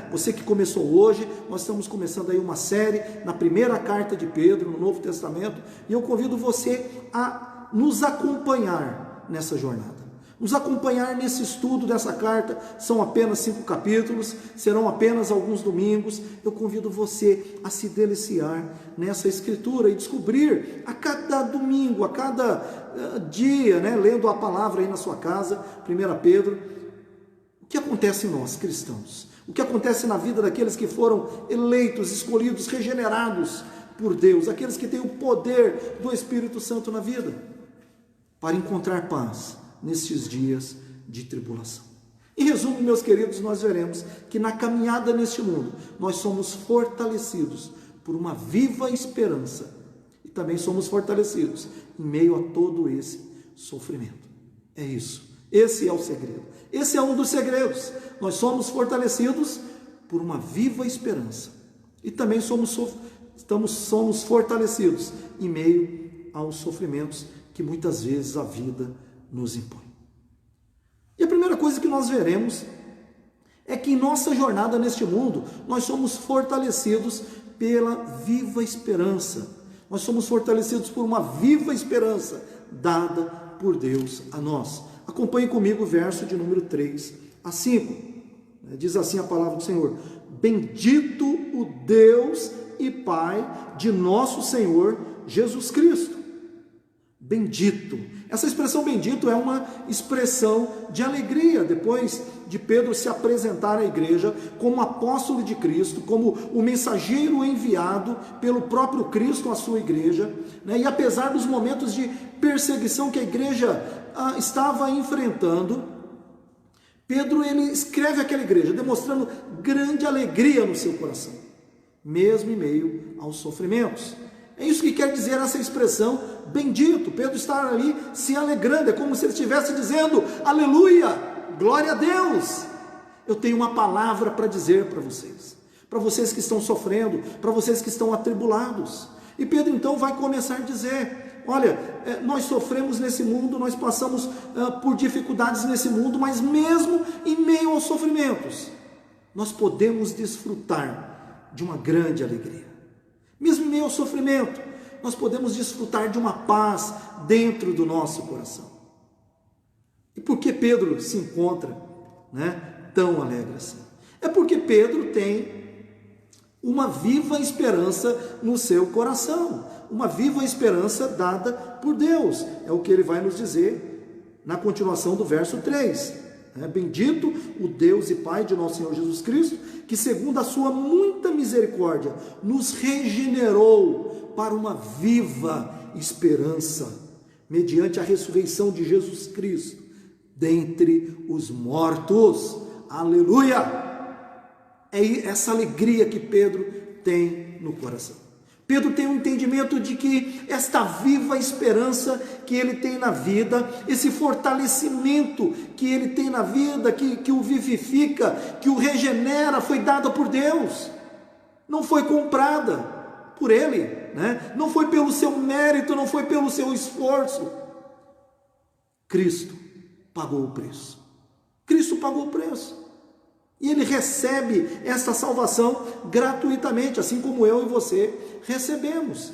[SPEAKER 2] você que começou hoje, nós estamos começando aí uma série na primeira carta de Pedro, no Novo Testamento, e eu convido você a nos acompanhar nessa jornada, nos acompanhar nesse estudo dessa carta. São apenas 5 capítulos, serão apenas alguns domingos. Eu convido você a se deliciar nessa escritura e descobrir a cada domingo, a cada dia, lendo a palavra aí na sua casa, 1 Pedro, o que acontece em nós, cristãos? O que acontece na vida daqueles que foram eleitos, escolhidos, regenerados por Deus, aqueles que têm o poder do Espírito Santo na vida, para encontrar paz nesses dias de tribulação. Em resumo, meus queridos, nós veremos que na caminhada neste mundo, nós somos fortalecidos por uma viva esperança e também somos fortalecidos em meio a todo esse sofrimento. É isso. Esse é o segredo. Esse é um dos segredos. Nós somos fortalecidos por uma viva esperança. E também somos fortalecidos em meio aos sofrimentos que muitas vezes a vida nos impõe. E a primeira coisa que nós veremos é que em nossa jornada neste mundo, nós somos fortalecidos pela viva esperança. Nós somos fortalecidos por uma viva esperança dada por Deus a nós. Acompanhe comigo o verso de número 3 a 5. Diz assim a palavra do Senhor: Bendito o Deus e Pai de nosso Senhor Jesus Cristo. Bendito. Essa expressão bendito é uma expressão de alegria, depois de Pedro se apresentar à igreja como apóstolo de Cristo, como o mensageiro enviado pelo próprio Cristo à sua igreja, e apesar dos momentos de perseguição que a igreja estava enfrentando, Pedro ele escreve aquela igreja, demonstrando grande alegria no seu coração, mesmo em meio aos sofrimentos. É isso que quer dizer essa expressão, bendito. Pedro está ali se alegrando, é como se ele estivesse dizendo, aleluia, glória a Deus. eu tenho uma palavra para dizer para vocês que estão sofrendo, para vocês que estão atribulados. E Pedro então vai começar a dizer: olha, nós sofremos nesse mundo, nós passamos por dificuldades nesse mundo, mas mesmo em meio aos sofrimentos, nós podemos desfrutar de uma grande alegria. Mesmo em meio ao sofrimento, nós podemos desfrutar de uma paz dentro do nosso coração. E por que Pedro se encontra, tão alegre assim? É porque Pedro tem uma viva esperança no seu coração, uma viva esperança dada por Deus. É o que ele vai nos dizer na continuação do verso 3. Bendito o Deus e Pai de nosso Senhor Jesus Cristo, que segundo a sua muita misericórdia, nos regenerou para uma viva esperança, mediante a ressurreição de Jesus Cristo dentre os mortos. Aleluia! É essa alegria que Pedro tem no coração. Pedro tem um entendimento de que esta viva esperança que ele tem na vida, esse fortalecimento que ele tem na vida, que o vivifica, que o regenera, foi dada por Deus. Não foi comprada por ele, não foi pelo seu mérito, não foi pelo seu esforço. Cristo pagou o preço. Cristo pagou o preço. E ele recebe essa salvação gratuitamente, assim como eu e você recebemos.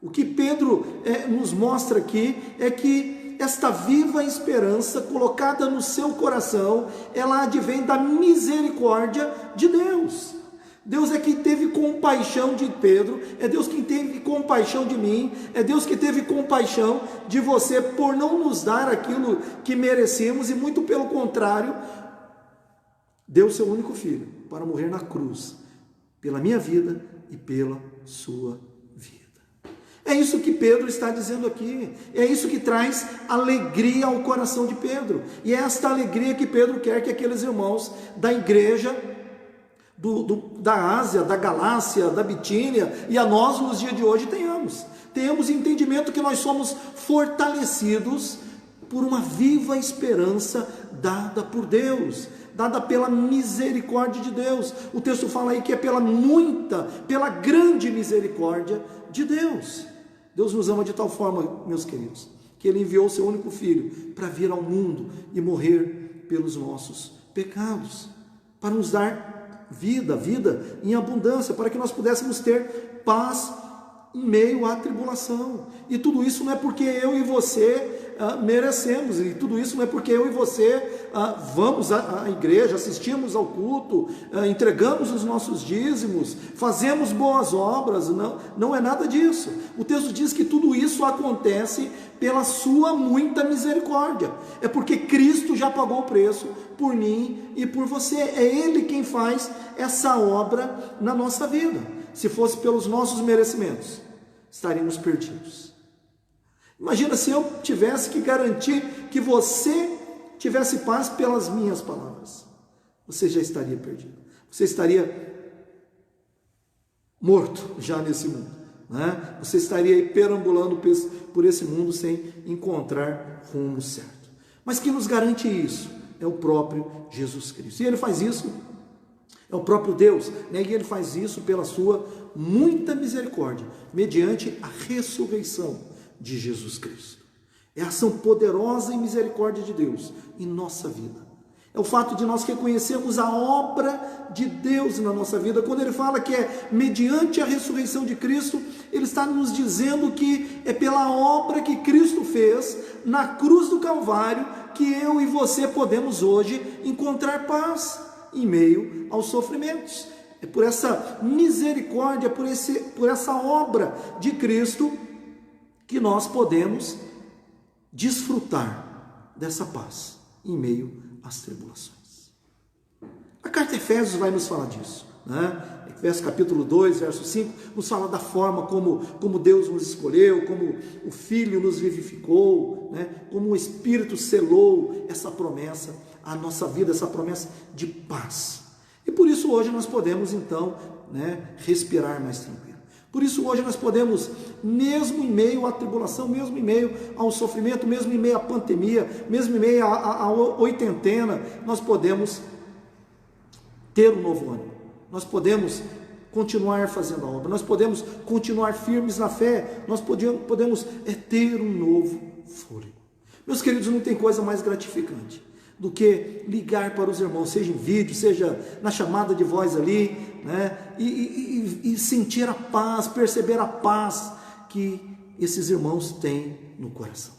[SPEAKER 2] O que Pedro nos mostra aqui é que esta viva esperança colocada no seu coração, ela advém da misericórdia de Deus. Deus é quem teve compaixão de Pedro, é Deus quem teve compaixão de mim, é Deus que teve compaixão de você por não nos dar aquilo que merecemos, e muito pelo contrário, deu seu único filho para morrer na cruz, pela minha vida e pela sua vida. É isso que Pedro está dizendo aqui, é isso que traz alegria ao coração de Pedro, e é esta alegria que Pedro quer que aqueles irmãos da igreja, da Ásia, da Galácia, da Bitínia, e a nós nos dias de hoje tenhamos entendimento que nós somos fortalecidos por uma viva esperança dada por Deus, dada pela misericórdia de Deus. O texto fala aí que é pela grande misericórdia de Deus. Deus nos ama de tal forma, meus queridos, que Ele enviou o seu único Filho para vir ao mundo e morrer pelos nossos pecados, para nos dar vida em abundância, para que nós pudéssemos ter paz em meio à tribulação. E tudo isso não é porque eu e você merecemos, e tudo isso não é porque eu e você vamos à igreja, assistimos ao culto, entregamos os nossos dízimos, fazemos boas obras. Não é nada disso. O texto diz que tudo isso acontece pela sua muita misericórdia. É porque Cristo já pagou o preço por mim e por você. É Ele quem faz essa obra na nossa vida. Se fosse pelos nossos merecimentos, estaríamos perdidos. Imagina se eu tivesse que garantir que você tivesse paz pelas minhas palavras. Você já estaria perdido. Você estaria morto já nesse mundo, Você estaria aí perambulando por esse mundo sem encontrar rumo certo. Mas quem nos garante isso é o próprio Jesus Cristo. E Ele faz isso, é o próprio Deus, E Ele faz isso pela sua muita misericórdia, mediante a ressurreição de Jesus Cristo. É a ação poderosa e misericórdia de Deus em nossa vida. É o fato de nós reconhecermos a obra de Deus na nossa vida. Quando Ele fala que é mediante a ressurreição de Cristo, Ele está nos dizendo que é pela obra que Cristo fez na cruz do Calvário que eu e você podemos hoje encontrar paz em meio aos sofrimentos. É por essa misericórdia, por essa obra de Cristo, que nós podemos desfrutar dessa paz em meio às tribulações. A carta de Efésios vai nos falar disso, Efésios capítulo 2, verso 5, nos fala da forma como Deus nos escolheu, como o Filho nos vivificou, como o Espírito selou essa promessa, a nossa vida, essa promessa de paz. E por isso hoje nós podemos então respirar mais tranquilo. Por isso hoje nós podemos, mesmo em meio à tribulação, mesmo em meio ao sofrimento, mesmo em meio à pandemia, mesmo em meio à oitentena, nós podemos ter um novo ânimo, nós podemos continuar fazendo a obra, nós podemos continuar firmes na fé, nós podemos ter um novo fôlego. Meus queridos, não tem coisa mais gratificante do que ligar para os irmãos, seja em vídeo, seja na chamada de voz ali, né? E sentir a paz, perceber a paz que esses irmãos têm no coração.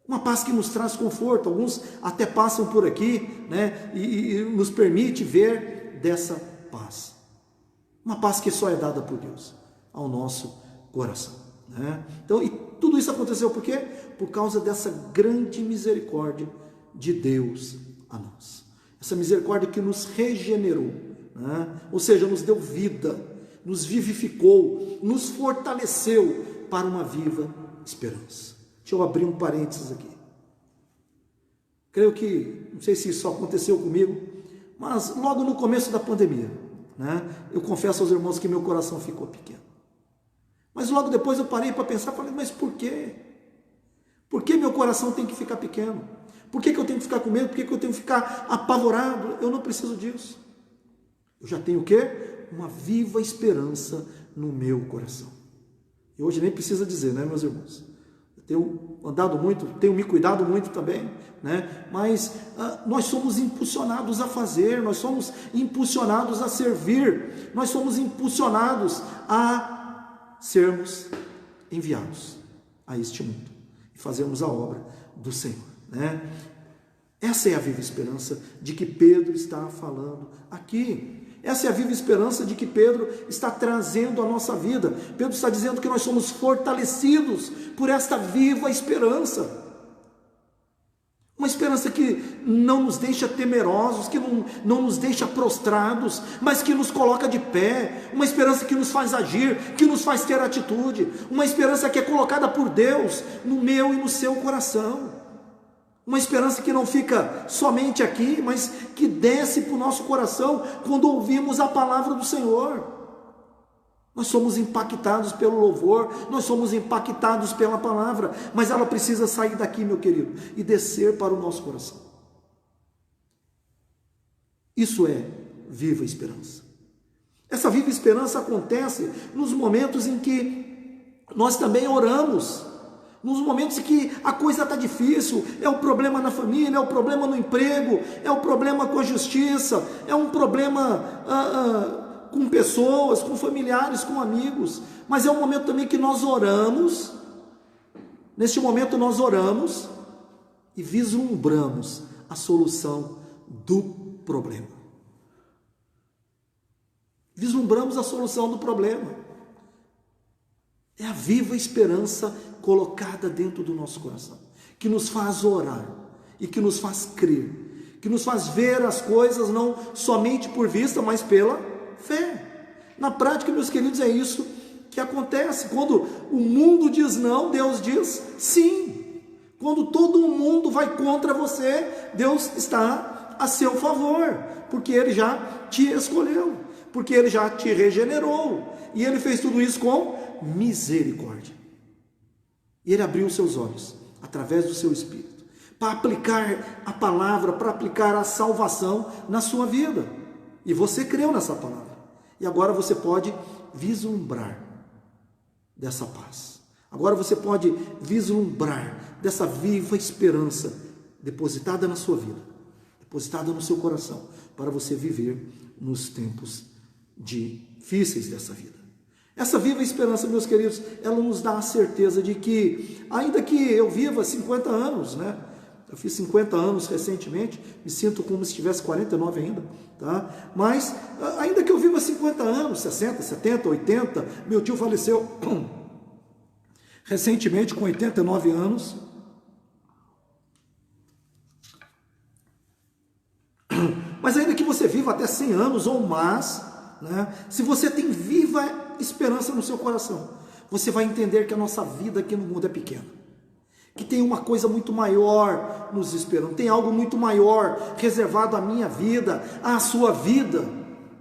[SPEAKER 2] Uma paz que nos traz conforto. Alguns até passam por aqui, né? E nos permite ver dessa paz. Uma paz que só é dada por Deus ao nosso coração, né? Então, e tudo isso aconteceu por quê? Por causa dessa grande misericórdia de Deus a nós. Essa misericórdia que nos regenerou, né? Ou seja, nos deu vida, nos vivificou, nos fortaleceu para uma viva esperança. Deixa eu abrir um parênteses aqui. Creio que, não sei se isso aconteceu comigo, mas logo no começo da pandemia, né, eu confesso aos irmãos que meu coração ficou pequeno. Mas logo depois eu parei para pensar, falei, mas por quê? Por que meu coração tem que ficar pequeno? Por que eu tenho que ficar com medo? Por que eu tenho que ficar apavorado? Eu não preciso disso. Eu já tenho o quê? Uma viva esperança no meu coração. E hoje nem precisa dizer, né, meus irmãos? Eu tenho andado muito, tenho me cuidado muito também, né? Mas nós somos impulsionados a fazer, nós somos impulsionados a servir, nós somos impulsionados a sermos enviados a este mundo e fazermos a obra do Senhor, né? Essa é a viva esperança de que Pedro está falando aqui. Essa é a viva esperança de que Pedro está trazendo à nossa vida. Pedro está dizendo que nós somos fortalecidos por esta viva esperança. Uma esperança que não nos deixa temerosos, que não nos deixa prostrados, mas que nos coloca de pé. Uma esperança que nos faz agir, que nos faz ter atitude. Uma esperança que é colocada por Deus no meu e no seu coração. Uma esperança que não fica somente aqui, mas que desce para o nosso coração quando ouvimos a palavra do Senhor. Nós somos impactados pelo louvor, nós somos impactados pela palavra, mas ela precisa sair daqui, meu querido, e descer para o nosso coração. Isso é viva esperança. Essa viva esperança acontece nos momentos em que nós também oramos. Nos momentos em que a coisa está difícil, é o problema na família, é o problema no emprego, é o problema com a justiça, é um problema com pessoas, com familiares, com amigos, mas é um momento também que nós oramos. Neste momento nós oramos e vislumbramos a solução do problema. Vislumbramos a solução do problema. É a viva esperança colocada dentro do nosso coração, que nos faz orar e que nos faz crer, que nos faz ver as coisas não somente por vista, mas pela fé. Na prática, meus queridos, é isso que acontece. Quando o mundo diz não, Deus diz sim. Quando todo mundo vai contra você, Deus está a seu favor, porque Ele já te escolheu, porque Ele já te regenerou, e Ele fez tudo isso com misericórdia. E Ele abriu os seus olhos, através do seu Espírito, para aplicar a palavra, para aplicar a salvação na sua vida. E você creu nessa palavra. E agora você pode vislumbrar dessa paz. Agora você pode vislumbrar dessa viva esperança depositada na sua vida, depositada no seu coração, para você viver nos tempos difíceis dessa vida. Essa viva esperança, meus queridos, ela nos dá a certeza de que, ainda que eu viva 50 anos, né? Eu fiz 50 anos recentemente, me sinto como se tivesse 49 ainda, tá? Mas, ainda que eu viva 50 anos, 60, 70, 80, meu tio faleceu recentemente com 89 anos. Mas ainda que você viva até 100 anos ou mais, né? Se você tem viva esperança no seu coração, você vai entender que a nossa vida aqui no mundo é pequena, que tem uma coisa muito maior nos esperando, tem algo muito maior reservado à minha vida, à sua vida,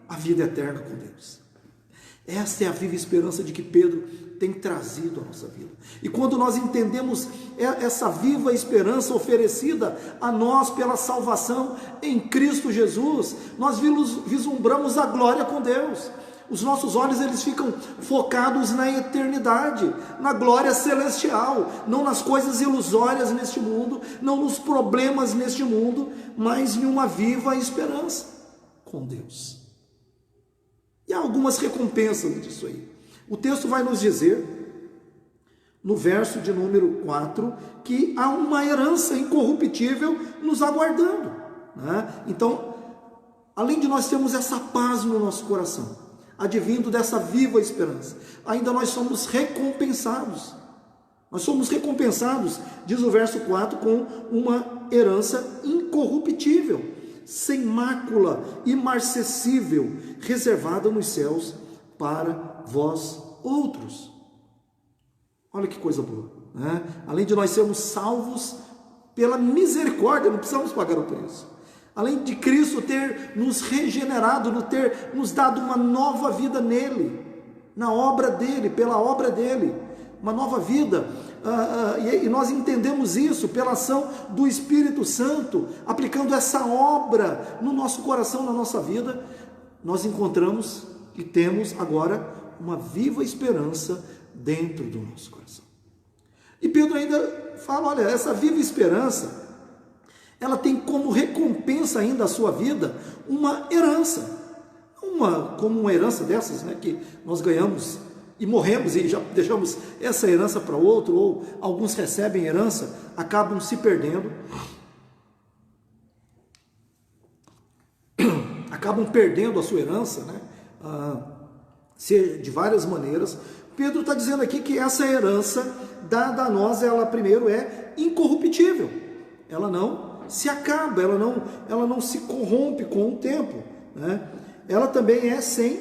[SPEAKER 2] a vida eterna com Deus. Esta é a viva esperança de que Pedro tem trazido à nossa vida. E quando nós entendemos essa viva esperança oferecida a nós pela salvação em Cristo Jesus, nós vislumbramos a glória com Deus. Os nossos olhos, eles ficam focados na eternidade, na glória celestial, não nas coisas ilusórias neste mundo, não nos problemas neste mundo, mas em uma viva esperança com Deus. E há algumas recompensas disso aí. O texto vai nos dizer, no verso de número 4, que há uma herança incorruptível nos aguardando, né? Então, além de nós termos essa paz no nosso coração, advindo dessa viva esperança, ainda nós somos recompensados. Nós somos recompensados, diz o verso 4, com uma herança incorruptível, sem mácula, imarcessível, reservada nos céus para vós outros. Olha que coisa boa, né? Além de nós sermos salvos pela misericórdia, não precisamos pagar o preço. Além de Cristo ter nos regenerado, ter nos dado uma nova vida nele, na obra dele, pela obra dele, uma nova vida, e nós entendemos isso pela ação do Espírito Santo, aplicando essa obra no nosso coração, na nossa vida, nós encontramos e temos agora uma viva esperança dentro do nosso coração. E Pedro ainda fala, olha, essa viva esperança, ela tem como recompensa ainda a sua vida uma herança, como uma herança dessas, né, que nós ganhamos e morremos e já deixamos essa herança para outro, ou alguns recebem herança, acabam se perdendo, acabam perdendo a sua herança, né, de várias maneiras. Pedro está dizendo aqui que essa herança dada a nós, ela primeiro é incorruptível, ela não se acaba, ela não se corrompe com o tempo, né? Ela também é sem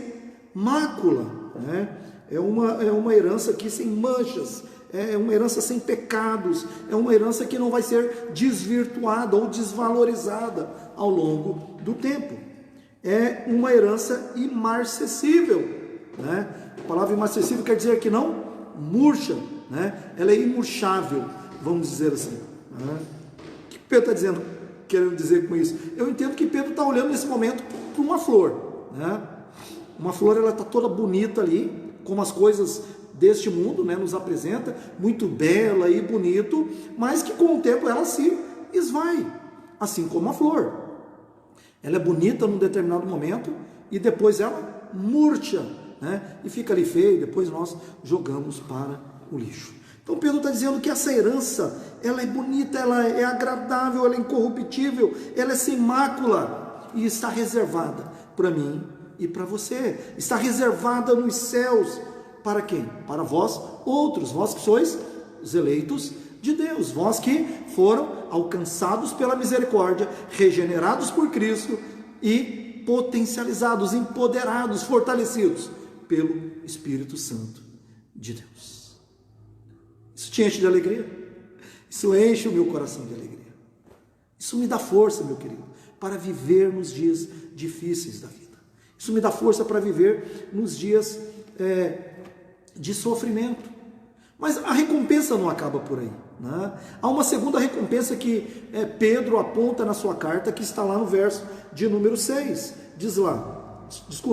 [SPEAKER 2] mácula, né? É uma herança aqui sem manchas, é uma herança sem pecados, é uma herança que não vai ser desvirtuada ou desvalorizada ao longo do tempo. É uma herança imarcessível, né? A palavra imarcessível quer dizer que não murcha, né? Ela é imurchável, vamos dizer assim, né? O que Pedro está dizendo, querendo dizer com isso? Eu entendo que Pedro está olhando nesse momento para uma flor, né? Uma flor, ela está toda bonita ali, como as coisas deste mundo, né, nos apresenta, muito bela e bonito, mas que com o tempo ela se esvai, assim como a flor. Ela é bonita num determinado momento e depois ela murcha, né, e fica ali feia e depois nós jogamos para o lixo. Então Pedro está dizendo que essa herança, ela é bonita, ela é agradável, ela é incorruptível, ela é sem mácula e está reservada para mim e para você. Está reservada nos céus para quem? Para vós outros, vós que sois os eleitos de Deus, vós que foram alcançados pela misericórdia, regenerados por Cristo e potencializados, empoderados, fortalecidos pelo Espírito Santo de Deus. Isso te enche de alegria? Isso enche o meu coração de alegria. Isso me dá força, meu querido, para viver nos dias difíceis da vida. Isso me dá força para viver nos dias de sofrimento. Mas a recompensa não acaba por aí, né? Há uma segunda recompensa que Pedro aponta na sua carta, que está lá no verso de número 6. Diz lá,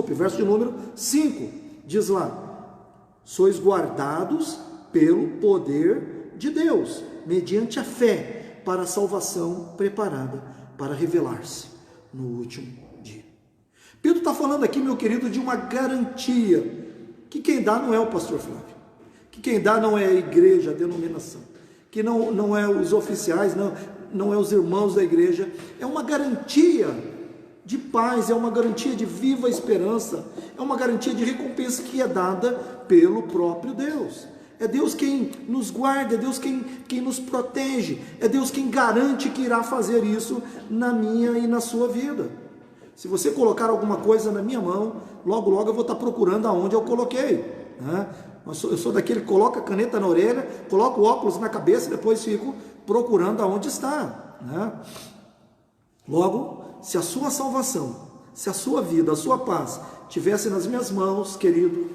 [SPEAKER 2] verso de número 5. Diz lá: sois guardados pelo poder de Deus, mediante a fé, para a salvação preparada para revelar-se no último dia. Pedro está falando aqui, meu querido, de uma garantia, que quem dá não é o pastor Flávio, que quem dá não é a igreja, a denominação, que não é os oficiais, não é os irmãos da igreja, é uma garantia de paz, é uma garantia de viva esperança, é uma garantia de recompensa que é dada pelo próprio Deus. É Deus quem nos guarda, é Deus quem nos protege, é Deus quem garante que irá fazer isso na minha e na sua vida. Se você colocar alguma coisa na minha mão, logo logo eu vou estar procurando aonde eu coloquei, né? Eu sou daquele que coloca a caneta na orelha, coloca o óculos na cabeça e depois fico procurando aonde está, né? Logo, se a sua salvação, se a sua vida, a sua paz estivesse nas minhas mãos, querido,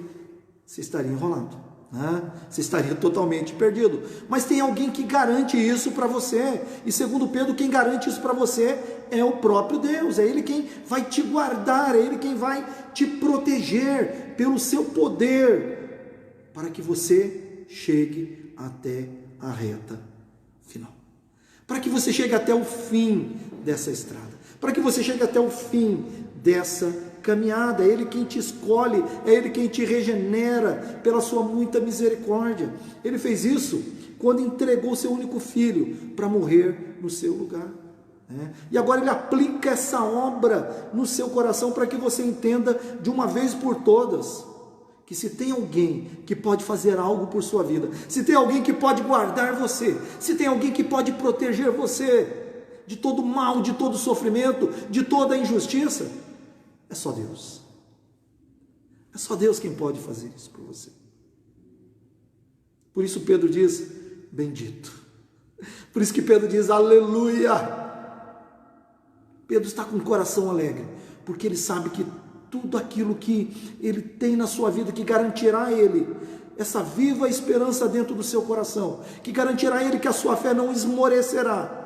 [SPEAKER 2] você estaria enrolado. né? Você estaria totalmente perdido. Mas tem alguém que garante isso para você, e segundo Pedro, quem garante isso para você é o próprio Deus. É Ele quem vai te guardar, é Ele quem vai te proteger pelo seu poder, para que você chegue até a reta final, para que você chegue até o fim dessa estrada, para que você chegue até o fim dessa caminhada. É Ele quem te escolhe, é Ele quem te regenera pela sua muita misericórdia. Ele fez isso quando entregou seu único filho para morrer no seu lugar, né? E agora Ele aplica essa obra no seu coração para que você entenda de uma vez por todas que se tem alguém que pode fazer algo por sua vida, se tem alguém que pode guardar você, se tem alguém que pode proteger você de todo mal, de todo sofrimento, de toda injustiça, é só Deus. É só Deus quem pode fazer isso por você. Por isso Pedro diz, bendito. Por isso que Pedro diz, aleluia. Pedro está com o coração alegre, porque ele sabe que tudo aquilo que ele tem na sua vida, que garantirá a ele essa viva esperança dentro do seu coração, que garantirá a ele que a sua fé não esmorecerá,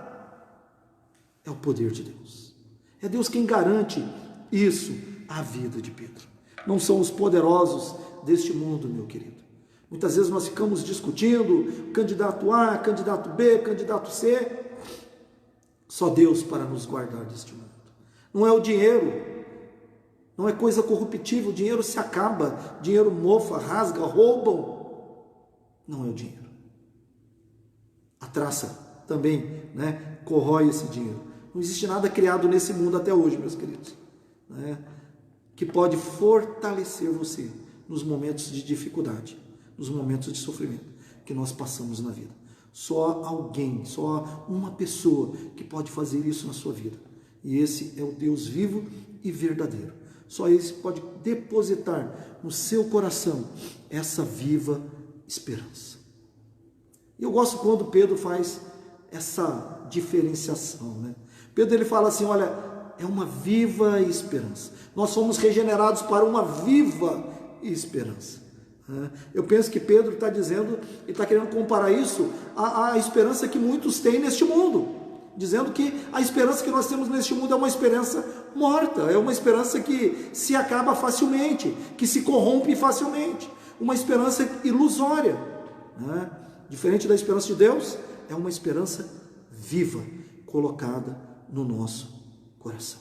[SPEAKER 2] é o poder de Deus. É Deus quem garante isso à vida de Pedro. Não são os poderosos deste mundo, meu querido. Muitas vezes nós ficamos discutindo candidato A, candidato B, candidato C. Só Deus para nos guardar deste mundo. Não é o dinheiro, não é coisa corruptível. O dinheiro se acaba, dinheiro mofa, rasga, roubam. Não é o dinheiro. A traça também, né, corrói esse dinheiro. Não existe nada criado nesse mundo até hoje, meus queridos, né, que pode fortalecer você nos momentos de dificuldade, nos momentos de sofrimento que nós passamos na vida. Só alguém, só uma pessoa que pode fazer isso na sua vida, e esse é o Deus vivo e verdadeiro. Só esse pode depositar no seu coração essa viva esperança. E eu gosto quando Pedro faz essa diferenciação, né? Pedro ele fala assim, olha, é uma viva esperança. Nós somos regenerados para uma viva esperança. Eu penso que Pedro está dizendo, ele está querendo comparar isso à esperança que muitos têm neste mundo, dizendo que a esperança que nós temos neste mundo é uma esperança morta, é uma esperança que se acaba facilmente, que se corrompe facilmente, uma esperança ilusória, né? Diferente da esperança de Deus, é uma esperança viva, colocada no nosso coração.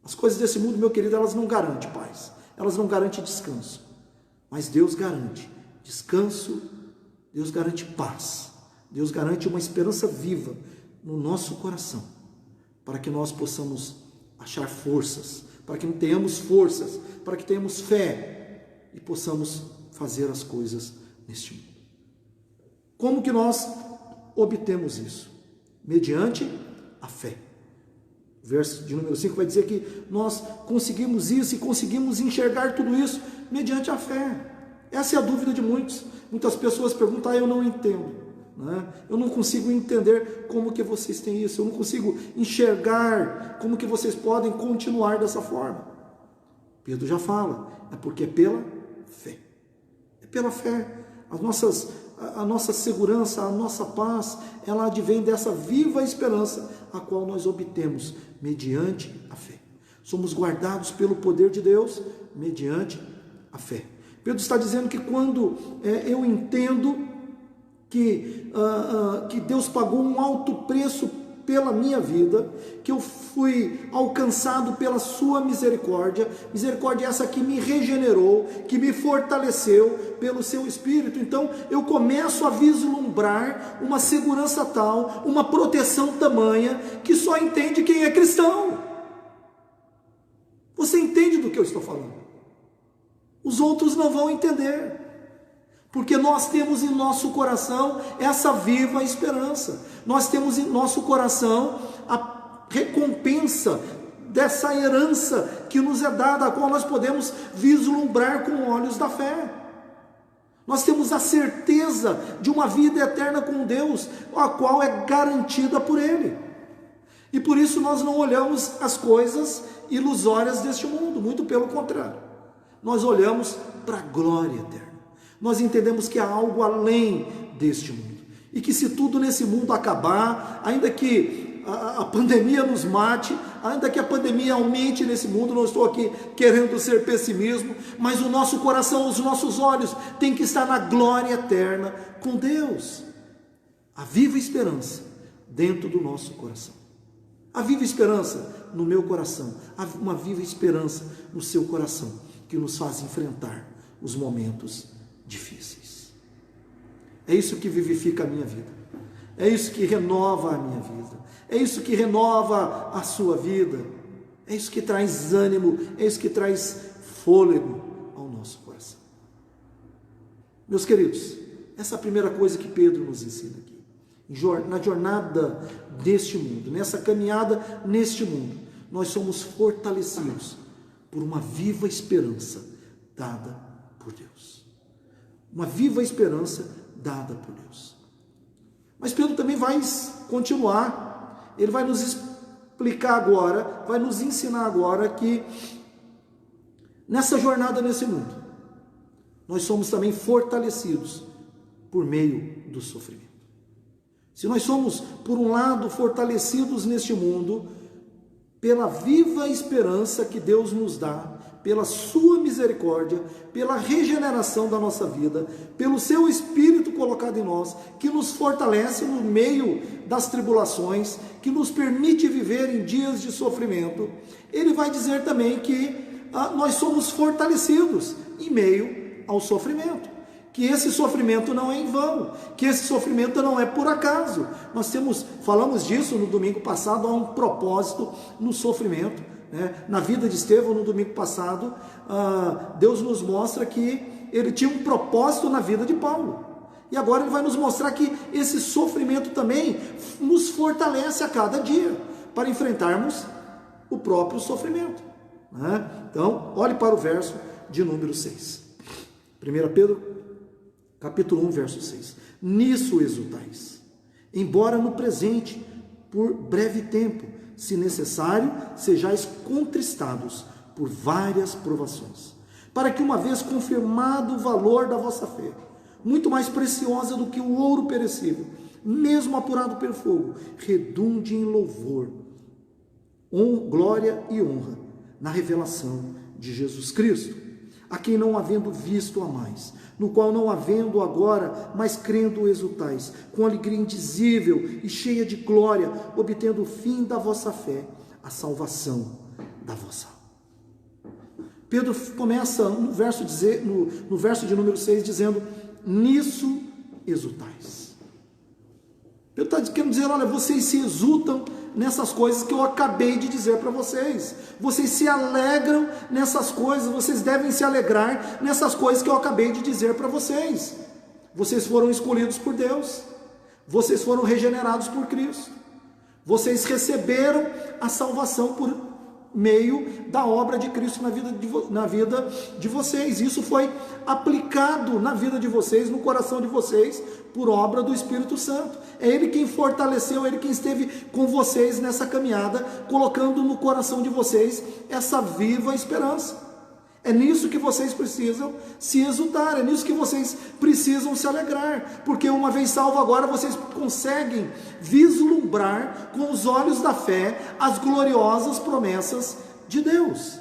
[SPEAKER 2] As coisas desse mundo, meu querido, elas não garantem paz, elas não garantem descanso, mas Deus garante descanso, Deus garante paz, Deus garante uma esperança viva no nosso coração, para que nós possamos achar forças, para que tenhamos forças, para que tenhamos fé e possamos fazer as coisas neste mundo. Como que nós obtemos isso? Mediante a fé. O verso de número 5 vai dizer que nós conseguimos isso e conseguimos enxergar tudo isso mediante a fé. Essa é a dúvida de muitos. Muitas pessoas perguntam, eu não entendo, né? Eu não consigo entender como que vocês têm isso, eu não consigo enxergar como que vocês podem continuar dessa forma. Pedro já fala, é porque é pela fé. É pela fé. A nossa segurança, a nossa paz, ela advém dessa viva esperança, a qual nós obtemos mediante a fé. Somos guardados pelo poder de Deus, mediante a fé. Pedro está dizendo que quando eu entendo que Deus pagou um alto preço pela minha vida, que eu fui alcançado pela sua misericórdia, misericórdia essa que me regenerou, que me fortaleceu pelo seu Espírito, então eu começo a vislumbrar uma segurança tal, uma proteção tamanha, que só entende quem é cristão. Você entende do que eu estou falando? Os outros não vão entender, porque nós temos em nosso coração essa viva esperança, nós temos em nosso coração a recompensa dessa herança que nos é dada, a qual nós podemos vislumbrar com olhos da fé. Nós temos a certeza de uma vida eterna com Deus, a qual é garantida por Ele, e por isso nós não olhamos as coisas ilusórias deste mundo, muito pelo contrário, nós olhamos para a glória eterna. Nós entendemos que há algo além deste mundo. E que se tudo nesse mundo acabar, ainda que a pandemia nos mate, ainda que a pandemia aumente nesse mundo, não estou aqui querendo ser pessimismo, mas o nosso coração, os nossos olhos têm que estar na glória eterna com Deus. A viva esperança dentro do nosso coração. A viva esperança no meu coração, uma viva esperança no seu coração, que nos faz enfrentar os momentos difíceis. É isso que vivifica a minha vida, é isso que renova a minha vida, é isso que renova a sua vida, é isso que traz ânimo, é isso que traz fôlego ao nosso coração. Meus queridos, essa é a primeira coisa que Pedro nos ensina aqui. Na jornada deste mundo, nessa caminhada neste mundo, nós somos fortalecidos por uma viva esperança dada por Deus. Uma viva esperança dada por Deus. Mas Pedro também vai continuar, ele vai nos explicar agora, vai nos ensinar agora que nessa jornada nesse mundo, nós somos também fortalecidos por meio do sofrimento. Se nós somos, por um lado, fortalecidos neste mundo, pela viva esperança que Deus nos dá, pela sua misericórdia, pela regeneração da nossa vida, pelo seu Espírito colocado em nós, que nos fortalece no meio das tribulações, que nos permite viver em dias de sofrimento, ele vai dizer também que nós somos fortalecidos em meio ao sofrimento. Que esse sofrimento não é em vão, que esse sofrimento não é por acaso. Falamos disso no domingo passado, há um propósito no sofrimento, né? Na vida de Estevão, no domingo passado, Deus nos mostra que ele tinha um propósito na vida de Paulo. E agora ele vai nos mostrar que esse sofrimento também nos fortalece a cada dia, para enfrentarmos o próprio sofrimento, né? Então, olhe para o verso de número 6. 1 Pedro capítulo 1, verso 6. Nisso exultais, embora no presente, por breve tempo, se necessário, sejais contristados por várias provações, para que uma vez confirmado o valor da vossa fé, muito mais preciosa do que o ouro perecível, mesmo apurado pelo fogo, redunde em louvor, glória e honra, na revelação de Jesus Cristo, a quem não havendo visto amais, no qual não havendo agora, mas crendo exultais, com alegria indizível e cheia de glória, obtendo o fim da vossa fé, a salvação da vossa alma. Pedro começa no verso de número 6, dizendo, nisso exultais. Pedro está querendo dizer, olha, vocês se exultam nessas coisas que eu acabei de dizer para vocês. Vocês se alegram nessas coisas, vocês devem se alegrar nessas coisas que eu acabei de dizer para vocês. Vocês foram escolhidos por Deus, vocês foram regenerados por Cristo, vocês receberam a salvação por meio da obra de Cristo na vida de vocês. Isso foi aplicado na vida de vocês, no coração de vocês, por obra do Espírito Santo. É Ele quem fortaleceu, Ele quem esteve com vocês nessa caminhada, colocando no coração de vocês essa viva esperança. É nisso que vocês precisam se exultar, é nisso que vocês precisam se alegrar, porque uma vez salvo agora, vocês conseguem vislumbrar com os olhos da fé as gloriosas promessas de Deus,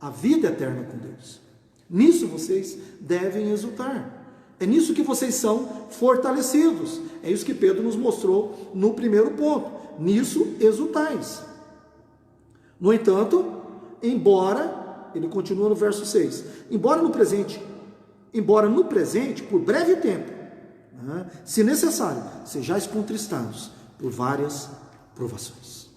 [SPEAKER 2] a vida eterna com Deus. Nisso vocês devem exultar, é nisso que vocês são fortalecidos, é isso que Pedro nos mostrou no primeiro ponto, nisso exultais. No entanto, ele continua no verso 6, embora no presente, por breve tempo, se necessário, sejais contristados por várias provações.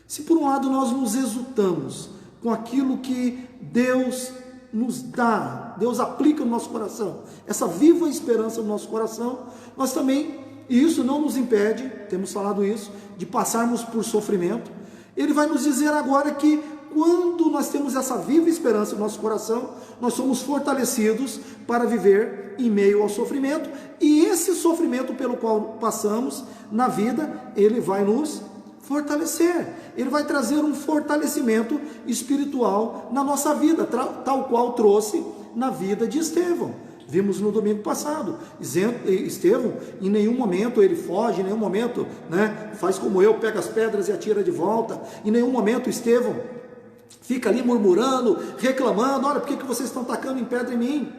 [SPEAKER 2] Se por um lado nós nos exultamos com aquilo que Deus nos dá, Deus aplica no nosso coração, essa viva esperança no nosso coração, nós também, e isso não nos impede, temos falado isso, de passarmos por sofrimento. Ele vai nos dizer agora que quando nós temos essa viva esperança no nosso coração, nós somos fortalecidos para viver em meio ao sofrimento, e esse sofrimento pelo qual passamos na vida, ele vai nos fortalecer, ele vai trazer um fortalecimento espiritual na nossa vida, tal qual trouxe na vida de Estevão. Vimos no domingo passado, Estevão, em nenhum momento ele foge, em nenhum momento, né, faz como eu, pega as pedras e atira de volta. Em nenhum momento Estevão fica ali murmurando, reclamando: olha, por que vocês estão tacando em pedra em mim?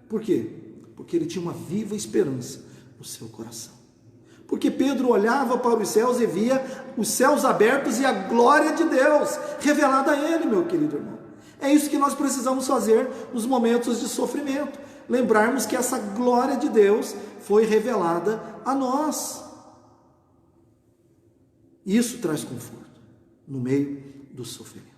[SPEAKER 2] Por quê? Porque ele tinha uma viva esperança no seu coração. Porque Pedro olhava para os céus e via os céus abertos e a glória de Deus revelada a ele, meu querido irmão. É isso que nós precisamos fazer nos momentos de sofrimento. Lembrarmos que essa glória de Deus foi revelada a nós. Isso traz conforto no meio do sofrimento.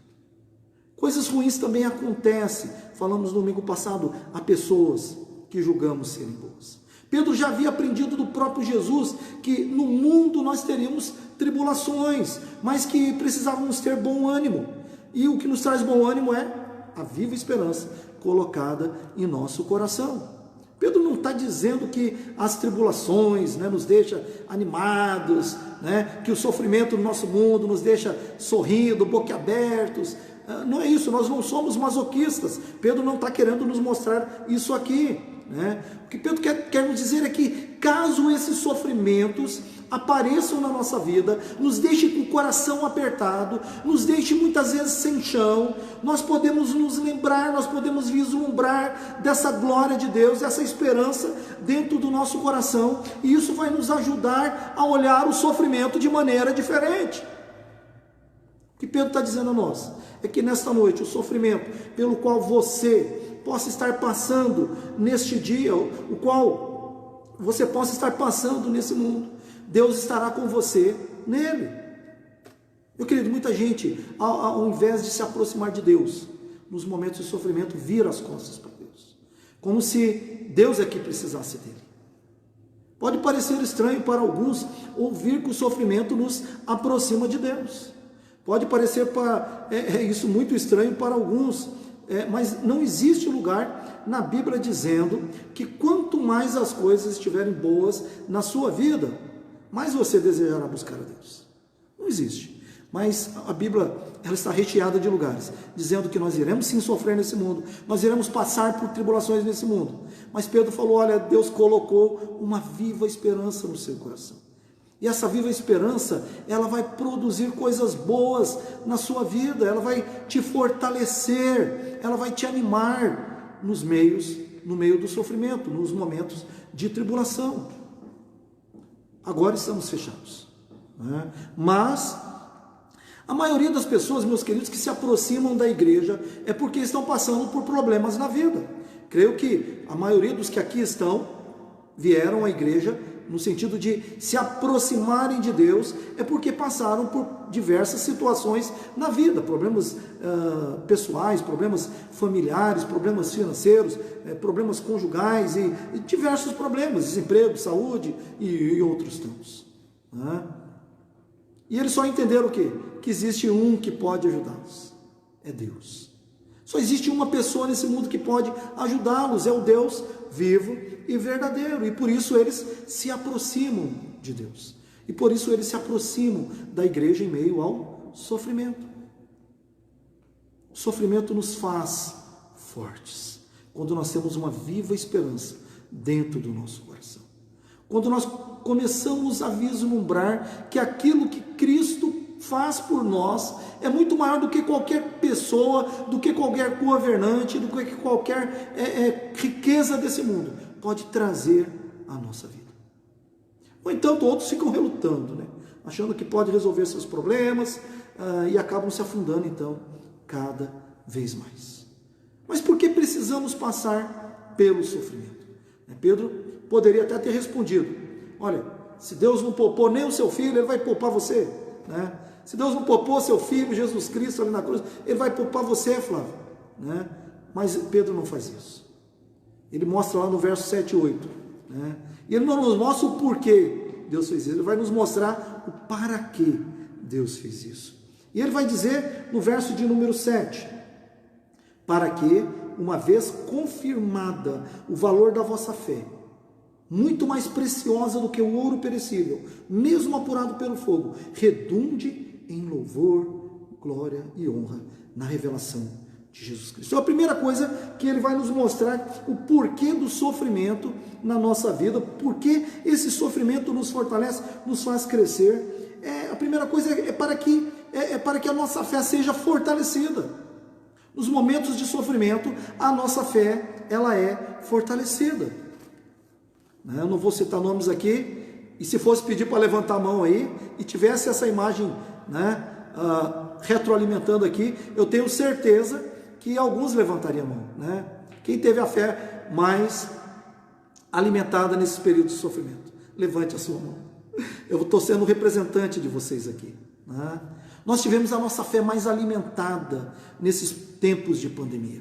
[SPEAKER 2] Coisas ruins também acontecem. Falamos no domingo passado, a pessoas que julgamos serem boas. Pedro já havia aprendido do próprio Jesus que no mundo nós teríamos tribulações, mas que precisávamos ter bom ânimo. E o que nos traz bom ânimo é a viva esperança colocada em nosso coração. Pedro não está dizendo que as tribulações, né, nos deixa animados, né, que o sofrimento do nosso mundo nos deixa sorrindo, boquiabertos. Não é isso, nós não somos masoquistas. Pedro não está querendo nos mostrar isso aqui, né? O que Pedro quer nos dizer é que caso esses sofrimentos apareçam na nossa vida, nos deixe com o coração apertado, nos deixe muitas vezes sem chão, nós podemos nos lembrar, nós podemos vislumbrar dessa glória de Deus, dessa esperança dentro do nosso coração, e isso vai nos ajudar a olhar o sofrimento de maneira diferente. O que Pedro está dizendo a nós é que nesta noite o sofrimento pelo qual você possa estar passando neste dia, o qual você possa estar passando nesse mundo, Deus estará com você nele. Meu querido, muita gente, ao invés de se aproximar de Deus, nos momentos de sofrimento, vira as costas para Deus, como se Deus é que precisasse dele. Pode parecer estranho para alguns ouvir que o sofrimento nos aproxima de Deus. Pode parecer isso muito estranho para alguns, mas não existe lugar na Bíblia dizendo que quanto mais as coisas estiverem boas na sua vida, mais você desejará buscar a Deus. Não existe. Mas a Bíblia, ela está recheada de lugares, dizendo que nós iremos sim sofrer nesse mundo, nós iremos passar por tribulações nesse mundo. Mas Pedro falou: olha, Deus colocou uma viva esperança no seu coração. E essa viva esperança, ela vai produzir coisas boas na sua vida, ela vai te fortalecer, ela vai te animar no meio do sofrimento, nos momentos de tribulação. Agora estamos fechados, né? Mas a maioria das pessoas, meus queridos, que se aproximam da igreja é porque estão passando por problemas na vida. Creio que a maioria dos que aqui estão vieram à igreja no sentido de se aproximarem de Deus, é porque passaram por diversas situações na vida, problemas pessoais, problemas familiares, problemas financeiros, problemas conjugais e diversos problemas, desemprego, saúde e outros tantos, né? E eles só entenderam o quê? Que existe um que pode ajudá-los, é Deus. Só existe uma pessoa nesse mundo que pode ajudá-los, é o Deus vivo e verdadeiro, e por isso eles se aproximam de Deus, e por isso eles se aproximam da igreja em meio ao sofrimento. O sofrimento nos faz fortes, quando nós temos uma viva esperança dentro do nosso coração, quando nós começamos a vislumbrar que aquilo que Cristo faz por nós é muito maior do que qualquer pessoa, do que qualquer governante, do que qualquer riqueza desse mundo pode trazer à nossa vida. Ou então todos ficam relutando, né? Achando que pode resolver seus problemas e acabam se afundando então cada vez mais. Mas por que precisamos passar pelo sofrimento? Pedro poderia até ter respondido: olha, se Deus não poupou nem o seu filho, Ele vai poupar você, né? Se Deus não poupou seu filho, Jesus Cristo, ali na cruz, Ele vai poupar você, Flávio, né? Mas Pedro não faz isso. Ele mostra lá no verso 7 e 8, né? E ele não nos mostra o porquê Deus fez isso, Ele vai nos mostrar o para que Deus fez isso. E Ele vai dizer no verso de número 7, para que, uma vez confirmada o valor da vossa fé, muito mais preciosa do que o ouro perecível, mesmo apurado pelo fogo, redunde em louvor, glória e honra na revelação de Jesus Cristo. Então, a primeira coisa que ele vai nos mostrar o porquê do sofrimento na nossa vida, porque esse sofrimento nos fortalece, nos faz crescer. A primeira coisa é para que a nossa fé seja fortalecida. Nos momentos de sofrimento, a nossa fé, ela é fortalecida. Eu não vou citar nomes aqui, e se fosse pedir para levantar a mão aí, e tivesse essa imagem, retroalimentando aqui, eu tenho certeza que alguns levantariam a mão. Quem teve a fé mais alimentada nesse período de sofrimento? Levante a sua mão. Eu estou sendo representante de vocês aqui. Nós tivemos a nossa fé mais alimentada nesses tempos de pandemia.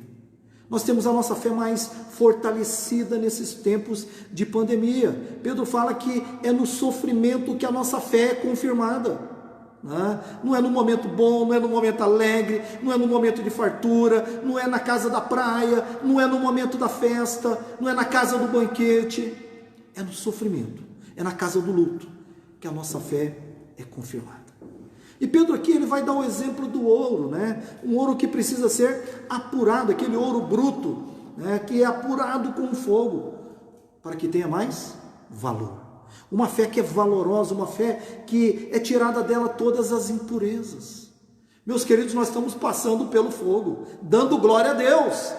[SPEAKER 2] Nós temos a nossa fé mais fortalecida nesses tempos de pandemia. Pedro fala que é no sofrimento que a nossa fé é confirmada. Não é no momento bom, não é no momento alegre, não é no momento de fartura, não é na casa da praia, não é no momento da festa, não é na casa do banquete. É no sofrimento, é na casa do luto que a nossa fé é confirmada. E Pedro aqui ele vai dar o exemplo do ouro, um ouro que precisa ser apurado, aquele ouro bruto, que é apurado com fogo, para que tenha mais valor. Uma fé que é valorosa, uma fé que é tirada dela todas as impurezas. Meus queridos, nós estamos passando pelo fogo, dando glória a Deus.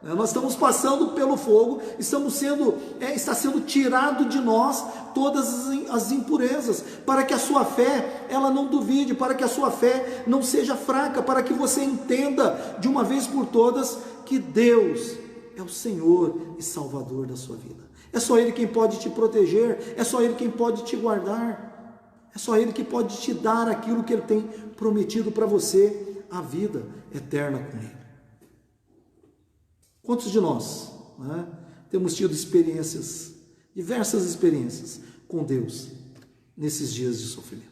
[SPEAKER 2] Nós estamos passando pelo fogo, está sendo tirado de nós todas as impurezas, para que a sua fé, ela não duvide, para que a sua fé não seja fraca, para que você entenda de uma vez por todas que Deus é o Senhor e Salvador da sua vida. É só Ele quem pode te proteger, é só Ele quem pode te guardar, é só Ele que pode te dar aquilo que Ele tem prometido para você, a vida eterna com Ele. Quantos de nós temos tido diversas experiências com Deus nesses dias de sofrimento?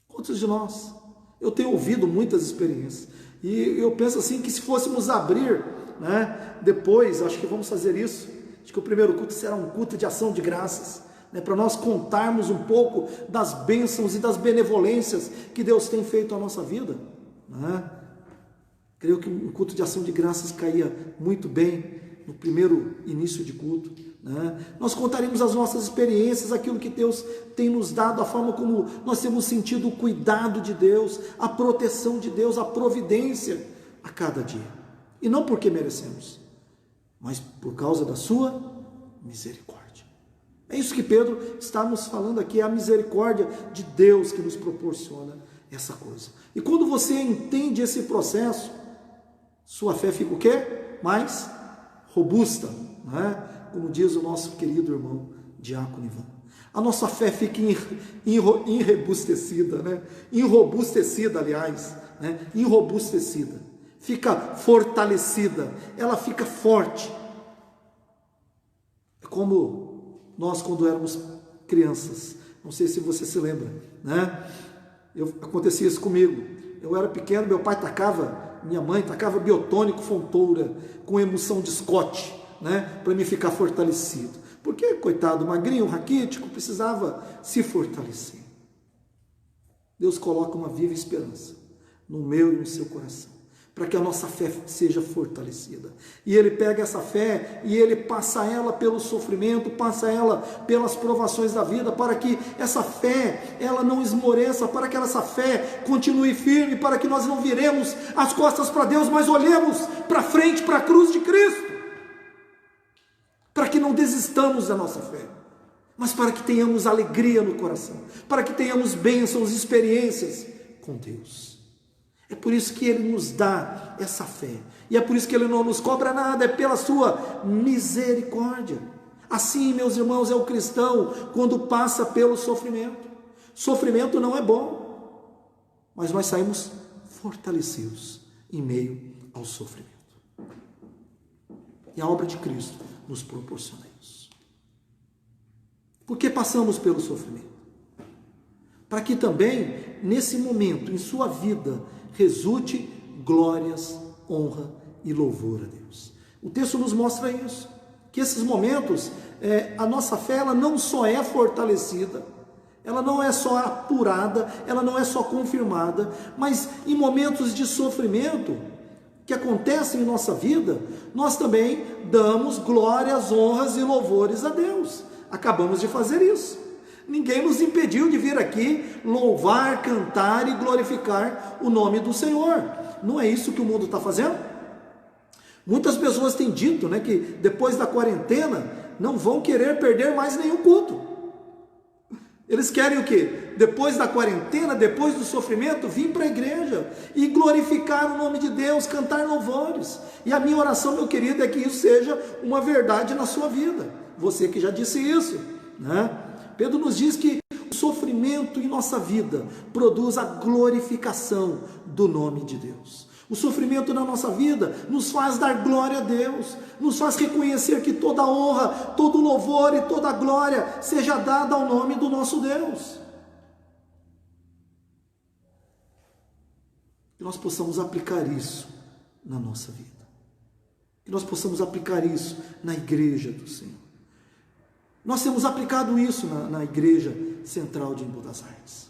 [SPEAKER 2] Quantos de nós? Eu tenho ouvido muitas experiências e eu penso assim que se fôssemos abrir, depois, acho que vamos fazer isso, acho que o primeiro culto será um culto de ação de graças, para nós contarmos um pouco das bênçãos e das benevolências que Deus tem feito à nossa vida, Creio que um culto de ação de graças caía muito bem no primeiro início de culto. Nós contaremos as nossas experiências, aquilo que Deus tem nos dado, a forma como nós temos sentido o cuidado de Deus, a proteção de Deus, a providência a cada dia. E não porque merecemos, mas por causa da sua misericórdia. É isso que Pedro está nos falando aqui, é a misericórdia de Deus que nos proporciona essa coisa. E quando você entende esse processo, sua fé fica o quê? Mais robusta, como diz o nosso querido irmão Diácono Ivan. A nossa fé fica enrobustecida, fica fortalecida, ela fica forte. É como nós quando éramos crianças, não sei se você se lembra, acontecia isso comigo. Eu era pequeno, minha mãe tacava biotônico Fontoura com emulsão de Scott, para me ficar fortalecido. Porque, coitado, magrinho, raquítico, precisava se fortalecer. Deus coloca uma viva esperança no meu e no seu coração, para que a nossa fé seja fortalecida. E Ele pega essa fé e Ele passa ela pelo sofrimento, passa ela pelas provações da vida, para que essa fé, ela não esmoreça, para que essa fé continue firme, para que nós não viremos as costas para Deus, mas olhemos para frente, para a cruz de Cristo, para que não desistamos da nossa fé, mas para que tenhamos alegria no coração, para que tenhamos bênçãos, experiências com Deus. É por isso que Ele nos dá essa fé. E é por isso que Ele não nos cobra nada, é pela sua misericórdia. Assim, meus irmãos, é o cristão quando passa pelo sofrimento. Sofrimento não é bom, mas nós saímos fortalecidos em meio ao sofrimento. E a obra de Cristo nos proporciona isso. Por que passamos pelo sofrimento? Para que também, nesse momento, em sua vida, resulte glórias, honra e louvor a Deus. O texto nos mostra isso, que esses momentos, a nossa fé, ela não só é fortalecida, ela não é só apurada, ela não é só confirmada, mas em momentos de sofrimento, que acontecem em nossa vida, nós também damos glórias, honras e louvores a Deus. Acabamos de fazer isso. Ninguém nos impediu de vir aqui louvar, cantar e glorificar o nome do Senhor. Não é isso que o mundo está fazendo? Muitas pessoas têm dito, né, que depois da quarentena não vão querer perder mais nenhum culto. Eles querem o quê? Depois da quarentena, depois do sofrimento, vir para a igreja e glorificar o nome de Deus, cantar louvores. E a minha oração, meu querido, é que isso seja uma verdade na sua vida. Você que já disse isso, né? Pedro nos diz que o sofrimento em nossa vida produz a glorificação do nome de Deus. O sofrimento na nossa vida nos faz dar glória a Deus, nos faz reconhecer que toda honra, todo louvor e toda glória seja dada ao nome do nosso Deus. Que nós possamos aplicar isso na nossa vida. Que nós possamos aplicar isso na igreja do Senhor. Nós temos aplicado isso na igreja central de Embu das Artes.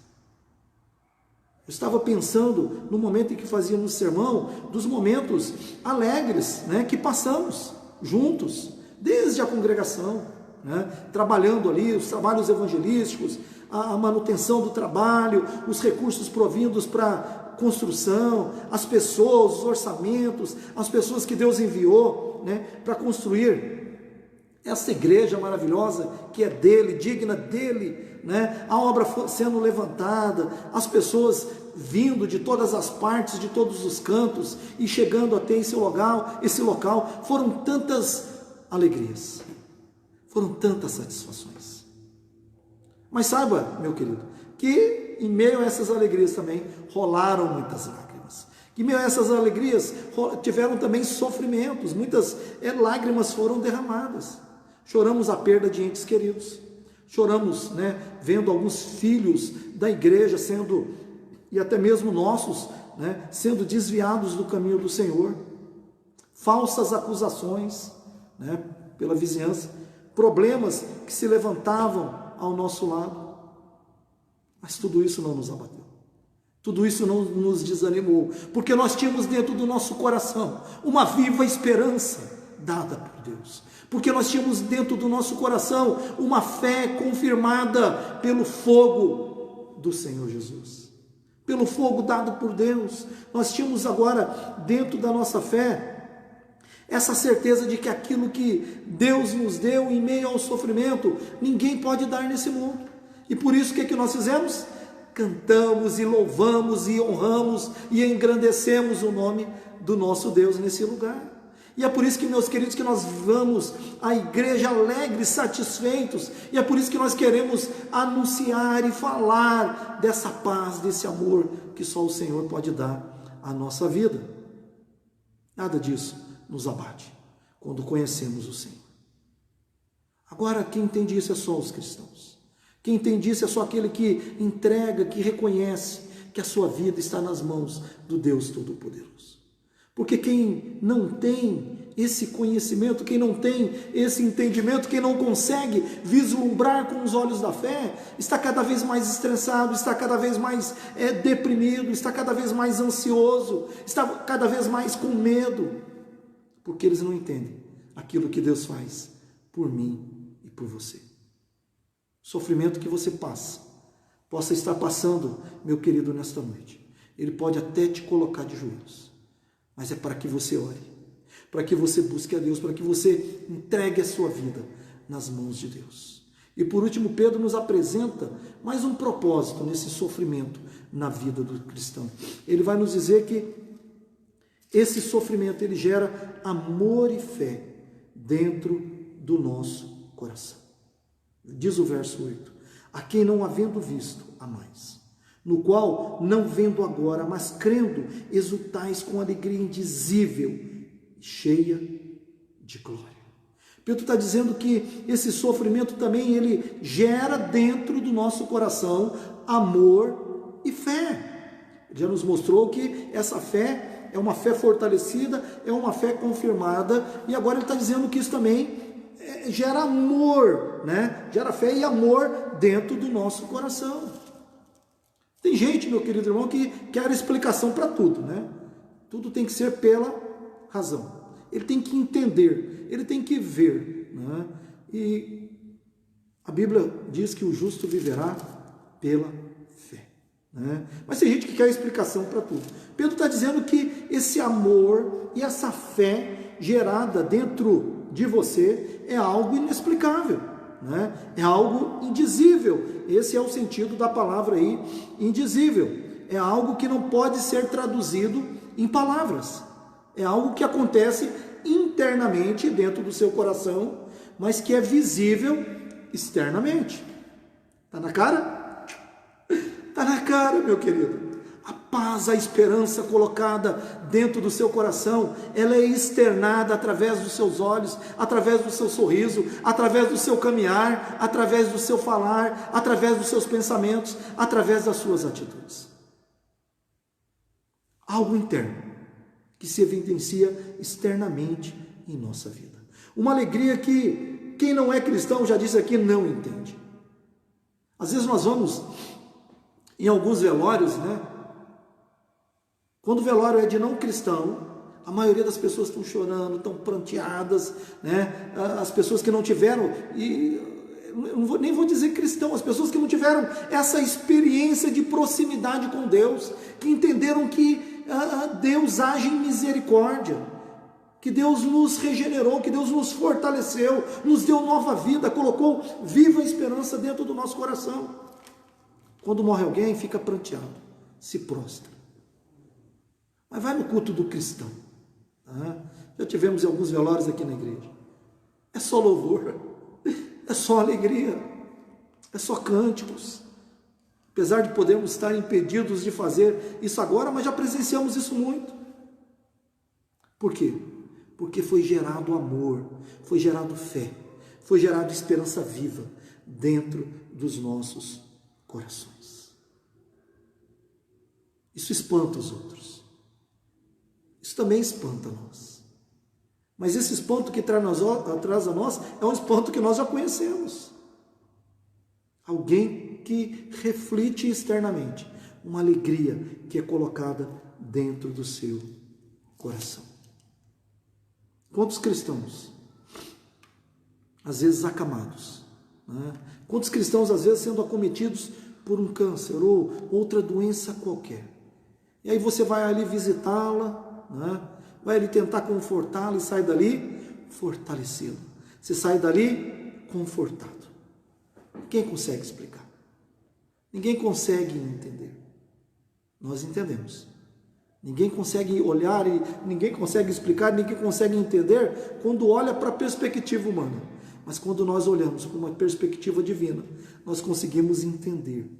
[SPEAKER 2] Eu estava pensando no momento em que fazíamos o sermão, dos momentos alegres, né, que passamos juntos, desde a congregação, né, trabalhando ali, os trabalhos evangelísticos, a manutenção do trabalho, os recursos provindos para construção, as pessoas, os orçamentos, as pessoas que Deus enviou, né, para construir essa igreja maravilhosa que é dele, digna dele, né? A obra sendo levantada, as pessoas vindo de todas as partes, de todos os cantos e chegando até esse local, foram tantas alegrias, foram tantas satisfações. Mas saiba, meu querido, que em meio a essas alegrias também rolaram muitas lágrimas. Que em meio a essas alegrias tiveram também sofrimentos, muitas lágrimas foram derramadas. Choramos a perda de entes queridos, choramos, né, vendo alguns filhos da igreja sendo, e até mesmo nossos, né, sendo desviados do caminho do Senhor, falsas acusações, né, pela vizinhança, problemas que se levantavam ao nosso lado, mas tudo isso não nos abateu, tudo isso não nos desanimou, porque nós tínhamos dentro do nosso coração uma viva esperança dada por Deus, porque nós tínhamos dentro do nosso coração uma fé confirmada pelo fogo do Senhor Jesus, pelo fogo dado por Deus. Nós tínhamos agora dentro da nossa fé essa certeza de que aquilo que Deus nos deu em meio ao sofrimento, ninguém pode dar nesse mundo. E por isso o que nós fizemos? Cantamos e louvamos e honramos e engrandecemos o nome do nosso Deus nesse lugar. E é por isso que, meus queridos, que nós vamos à igreja alegres, satisfeitos, e é por isso que nós queremos anunciar e falar dessa paz, desse amor que só o Senhor pode dar à nossa vida. Nada disso nos abate quando conhecemos o Senhor. Agora, quem entende isso é só os cristãos. Quem entende isso é só aquele que entrega, que reconhece que a sua vida está nas mãos do Deus Todo-Poderoso. Porque quem não tem esse conhecimento, quem não tem esse entendimento, quem não consegue vislumbrar com os olhos da fé, está cada vez mais estressado, está cada vez mais deprimido, está cada vez mais ansioso, está cada vez mais com medo, porque eles não entendem aquilo que Deus faz por mim e por você. O sofrimento que você possa estar passando, meu querido, nesta noite, ele pode até te colocar de joelhos, mas é para que você ore, para que você busque a Deus, para que você entregue a sua vida nas mãos de Deus. E por último, Pedro nos apresenta mais um propósito nesse sofrimento na vida do cristão. Ele vai nos dizer que esse sofrimento, ele gera amor e fé dentro do nosso coração. Diz o verso 8, a quem não havendo visto, amais, no qual, não vendo agora, mas crendo, exultais com alegria indizível, cheia de glória. Pedro está dizendo que esse sofrimento também, ele gera dentro do nosso coração amor e fé. Ele já nos mostrou que essa fé é uma fé fortalecida, é uma fé confirmada, e agora ele está dizendo que isso também gera amor, né? Gera fé e amor dentro do nosso coração. Tem gente, meu querido irmão, que quer explicação para tudo, né? Tudo tem que ser pela razão. Ele tem que entender, ele tem que ver, né? E a Bíblia diz que o justo viverá pela fé, né? Mas tem gente que quer explicação para tudo. Pedro está dizendo que esse amor e essa fé gerada dentro de você é algo inexplicável, né? É algo indizível. Esse é o sentido da palavra aí, indizível. É algo que não pode ser traduzido em palavras. É algo que acontece internamente dentro do seu coração, mas que é visível externamente. Está na cara? Está na cara, meu querido. A paz, a esperança colocada dentro do seu coração, ela é externada através dos seus olhos, através do seu sorriso, através do seu caminhar, através do seu falar, através dos seus pensamentos, através das suas atitudes. Algo interno que se evidencia externamente em nossa vida. Uma alegria que quem não é cristão, já disse aqui, não entende. Às vezes nós vamos em alguns velórios, né? Quando o velório é de não cristão, a maioria das pessoas estão chorando, estão pranteadas, né? As pessoas que não tiveram, e nem vou dizer cristão, as pessoas que não tiveram essa experiência de proximidade com Deus, que entenderam que Deus age em misericórdia, que Deus nos regenerou, que Deus nos fortaleceu, nos deu nova vida, colocou viva esperança dentro do nosso coração. Quando morre alguém, fica pranteado, se prostra. Mas vai no culto do cristão. Tá? Já tivemos alguns velórios aqui na igreja. É só louvor, é só alegria, é só cânticos. Apesar de podermos estar impedidos de fazer isso agora, mas já presenciamos isso muito. Por quê? Porque foi gerado amor, foi gerado fé, foi gerado esperança viva dentro dos nossos corações. Isso espanta os outros. Isso também espanta nós. Mas esse espanto que traz a nós é um espanto que nós já conhecemos. Alguém que reflete externamente uma alegria que é colocada dentro do seu coração. Quantos cristãos, às vezes acamados, né? Quantos cristãos, às vezes, sendo acometidos por um câncer ou outra doença qualquer. E aí você vai ali visitá-la, né? Vai ali tentar confortá-la e sai dali fortalecido. Você sai dali confortado. Quem consegue explicar? Ninguém consegue entender. Nós entendemos. Ninguém consegue olhar e ninguém consegue explicar, ninguém consegue entender quando olha para a perspectiva humana. Mas quando nós olhamos para uma perspectiva divina, nós conseguimos entender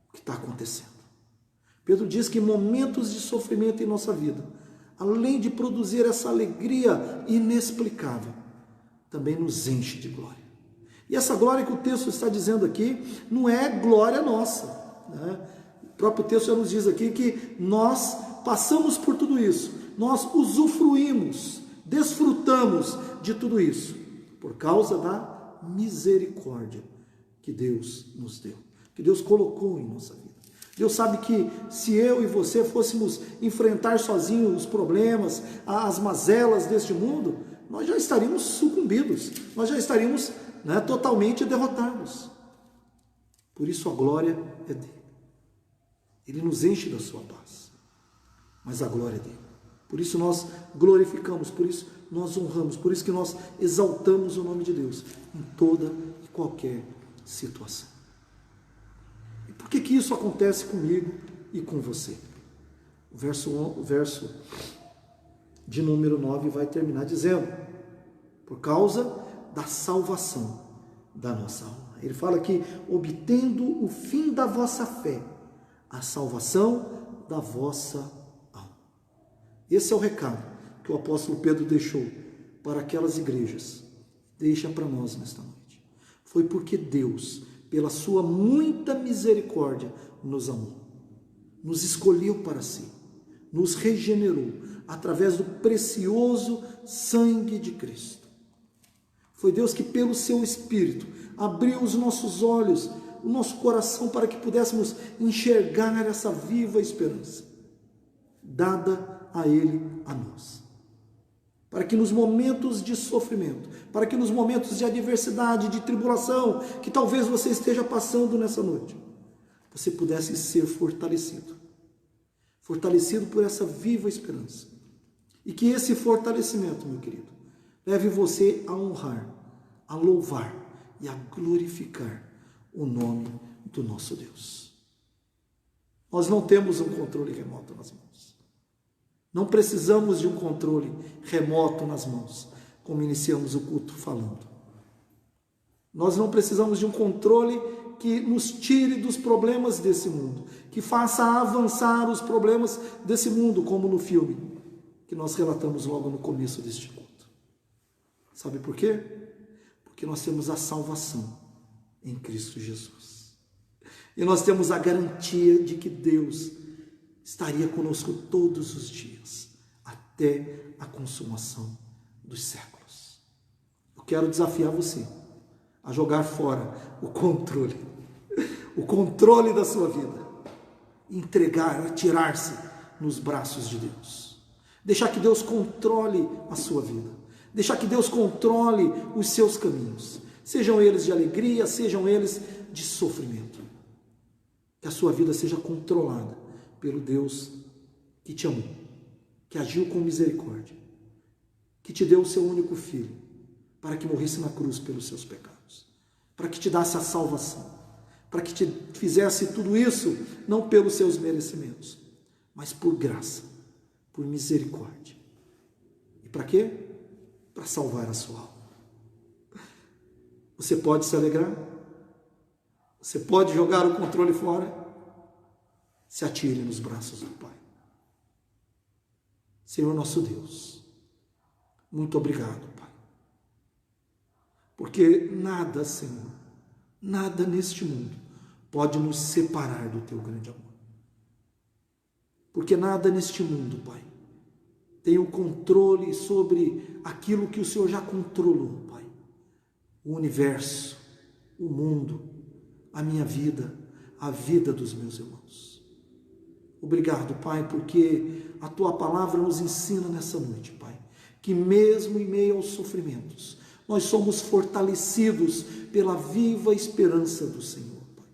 [SPEAKER 2] o que está acontecendo. Pedro diz que momentos de sofrimento em nossa vida, além de produzir essa alegria inexplicável, também nos enche de glória. E essa glória que o texto está dizendo aqui, não é glória nossa, né? O próprio texto já nos diz aqui que nós passamos por tudo isso, nós usufruímos, desfrutamos de tudo isso, por causa da misericórdia que Deus nos deu, que Deus colocou em nossa vida. Deus sabe que se eu e você fôssemos enfrentar sozinhos os problemas, as mazelas deste mundo, nós já estaríamos sucumbidos, nós já estaríamos, né, totalmente derrotados. Por isso a glória é dele. Ele nos enche da sua paz, mas a glória é dele. Por isso nós glorificamos, por isso nós honramos, por isso que nós exaltamos o nome de Deus em toda e qualquer situação. E por que isso acontece comigo e com você? O verso de número 9 vai terminar dizendo: por causa da salvação da nossa alma. Ele fala aqui: obtendo o fim da vossa fé, a salvação da vossa alma. Esse é o recado que o apóstolo Pedro deixou para aquelas igrejas. Deixa para nós nesta noite. Foi porque Deus, pela sua muita misericórdia, nos amou, nos escolheu para si, nos regenerou através do precioso sangue de Cristo. Foi Deus que, pelo seu Espírito, abriu os nossos olhos, o nosso coração, para que pudéssemos enxergar essa viva esperança, dada a Ele, a nós. para que nos momentos de sofrimento, para que nos momentos de adversidade, de tribulação, que talvez você esteja passando nessa noite, você pudesse ser fortalecido. Fortalecido por essa viva esperança. E que esse fortalecimento, meu querido, leve você a honrar, a louvar e a glorificar o nome do nosso Deus. Nós não temos um controle remoto nas mãos. Não precisamos de um controle remoto nas mãos, como iniciamos o culto falando. Nós não precisamos de um controle que nos tire dos problemas desse mundo, que faça avançar os problemas desse mundo, como no filme que nós relatamos logo no começo deste culto. Sabe por quê? Porque nós temos a salvação em Cristo Jesus. E nós temos a garantia de que Deus estaria conosco todos os dias, até a consumação dos séculos. Eu quero desafiar você a jogar fora o controle da sua vida, entregar, atirar-se nos braços de Deus, deixar que Deus controle a sua vida, deixar que Deus controle os seus caminhos, sejam eles de alegria, sejam eles de sofrimento, que a sua vida seja controlada pelo Deus que te amou, que agiu com misericórdia, que te deu o seu único filho, para que morresse na cruz pelos seus pecados, para que te desse a salvação, para que te fizesse tudo isso, não pelos seus merecimentos, mas por graça, por misericórdia. E para quê? Para salvar a sua alma. Você pode se alegrar? Você pode jogar o controle fora? Se atire nos braços do Pai. Senhor nosso Deus, muito obrigado, Pai. Porque nada, Senhor, nada neste mundo pode nos separar do Teu grande amor. Porque nada neste mundo, Pai, tem o controle sobre aquilo que o Senhor já controlou, Pai. O universo, o mundo, a minha vida, a vida dos meus irmãos. Obrigado, Pai, porque a Tua palavra nos ensina nessa noite, Pai, que mesmo em meio aos sofrimentos, nós somos fortalecidos pela viva esperança do Senhor, Pai.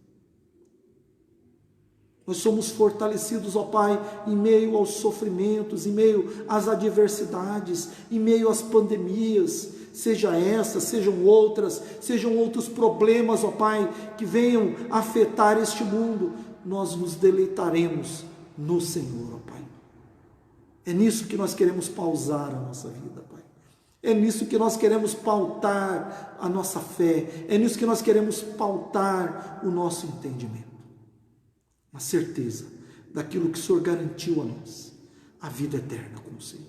[SPEAKER 2] Nós somos fortalecidos, ó Pai, em meio aos sofrimentos, em meio às adversidades, em meio às pandemias, seja essa, sejam outros problemas, ó Pai, que venham afetar este mundo, nós nos deleitaremos no Senhor, ó Pai. É nisso que nós queremos pausar a nossa vida, Pai. É nisso que nós queremos pautar a nossa fé. É nisso que nós queremos pautar o nosso entendimento. A certeza daquilo que o Senhor garantiu a nós, a vida eterna com o Senhor.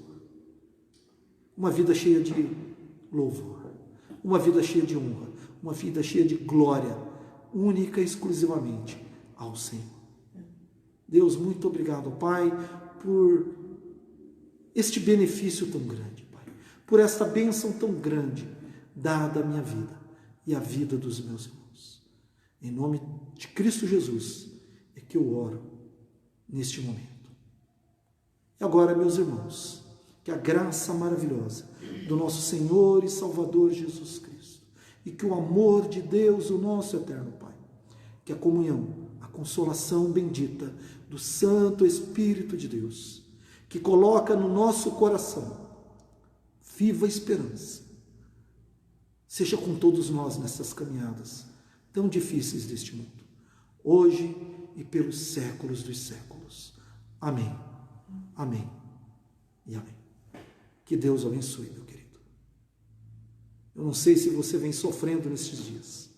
[SPEAKER 2] Uma vida cheia de louvor, uma vida cheia de honra, uma vida cheia de glória, única e exclusivamente ao Senhor. Deus, muito obrigado, Pai, por este benefício tão grande, Pai, por esta bênção tão grande dada à minha vida e à vida dos meus irmãos. Em nome de Cristo Jesus é que eu oro neste momento. E agora, meus irmãos, que a graça maravilhosa do nosso Senhor e Salvador Jesus Cristo e que o amor de Deus, o nosso eterno Pai, que a comunhão, a consolação bendita do Santo Espírito de Deus, que coloca no nosso coração viva esperança, seja com todos nós nessas caminhadas tão difíceis deste mundo, hoje e pelos séculos dos séculos. Amém, amém e amém. Que Deus abençoe, meu querido. Eu não sei se você vem sofrendo nesses dias.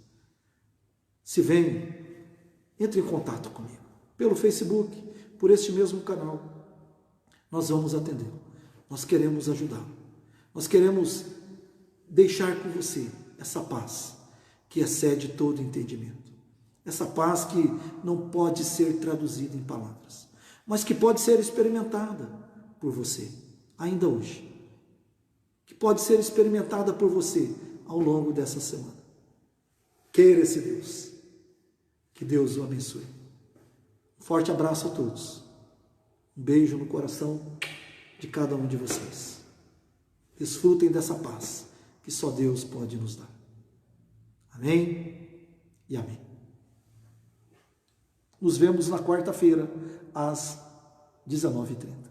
[SPEAKER 2] Se vem, entre em contato comigo, pelo Facebook, por este mesmo canal. Nós vamos atendê-lo. Nós queremos ajudá-lo. Nós queremos deixar com você essa paz que excede todo entendimento. Essa paz que não pode ser traduzida em palavras, mas que pode ser experimentada por você, ainda hoje. Que pode ser experimentada por você ao longo dessa semana. Queira esse Deus. Que Deus o abençoe. Um forte abraço a todos. Um beijo no coração de cada um de vocês. Desfrutem dessa paz que só Deus pode nos dar. Amém e amém. Nos vemos na quarta-feira, às 19h30.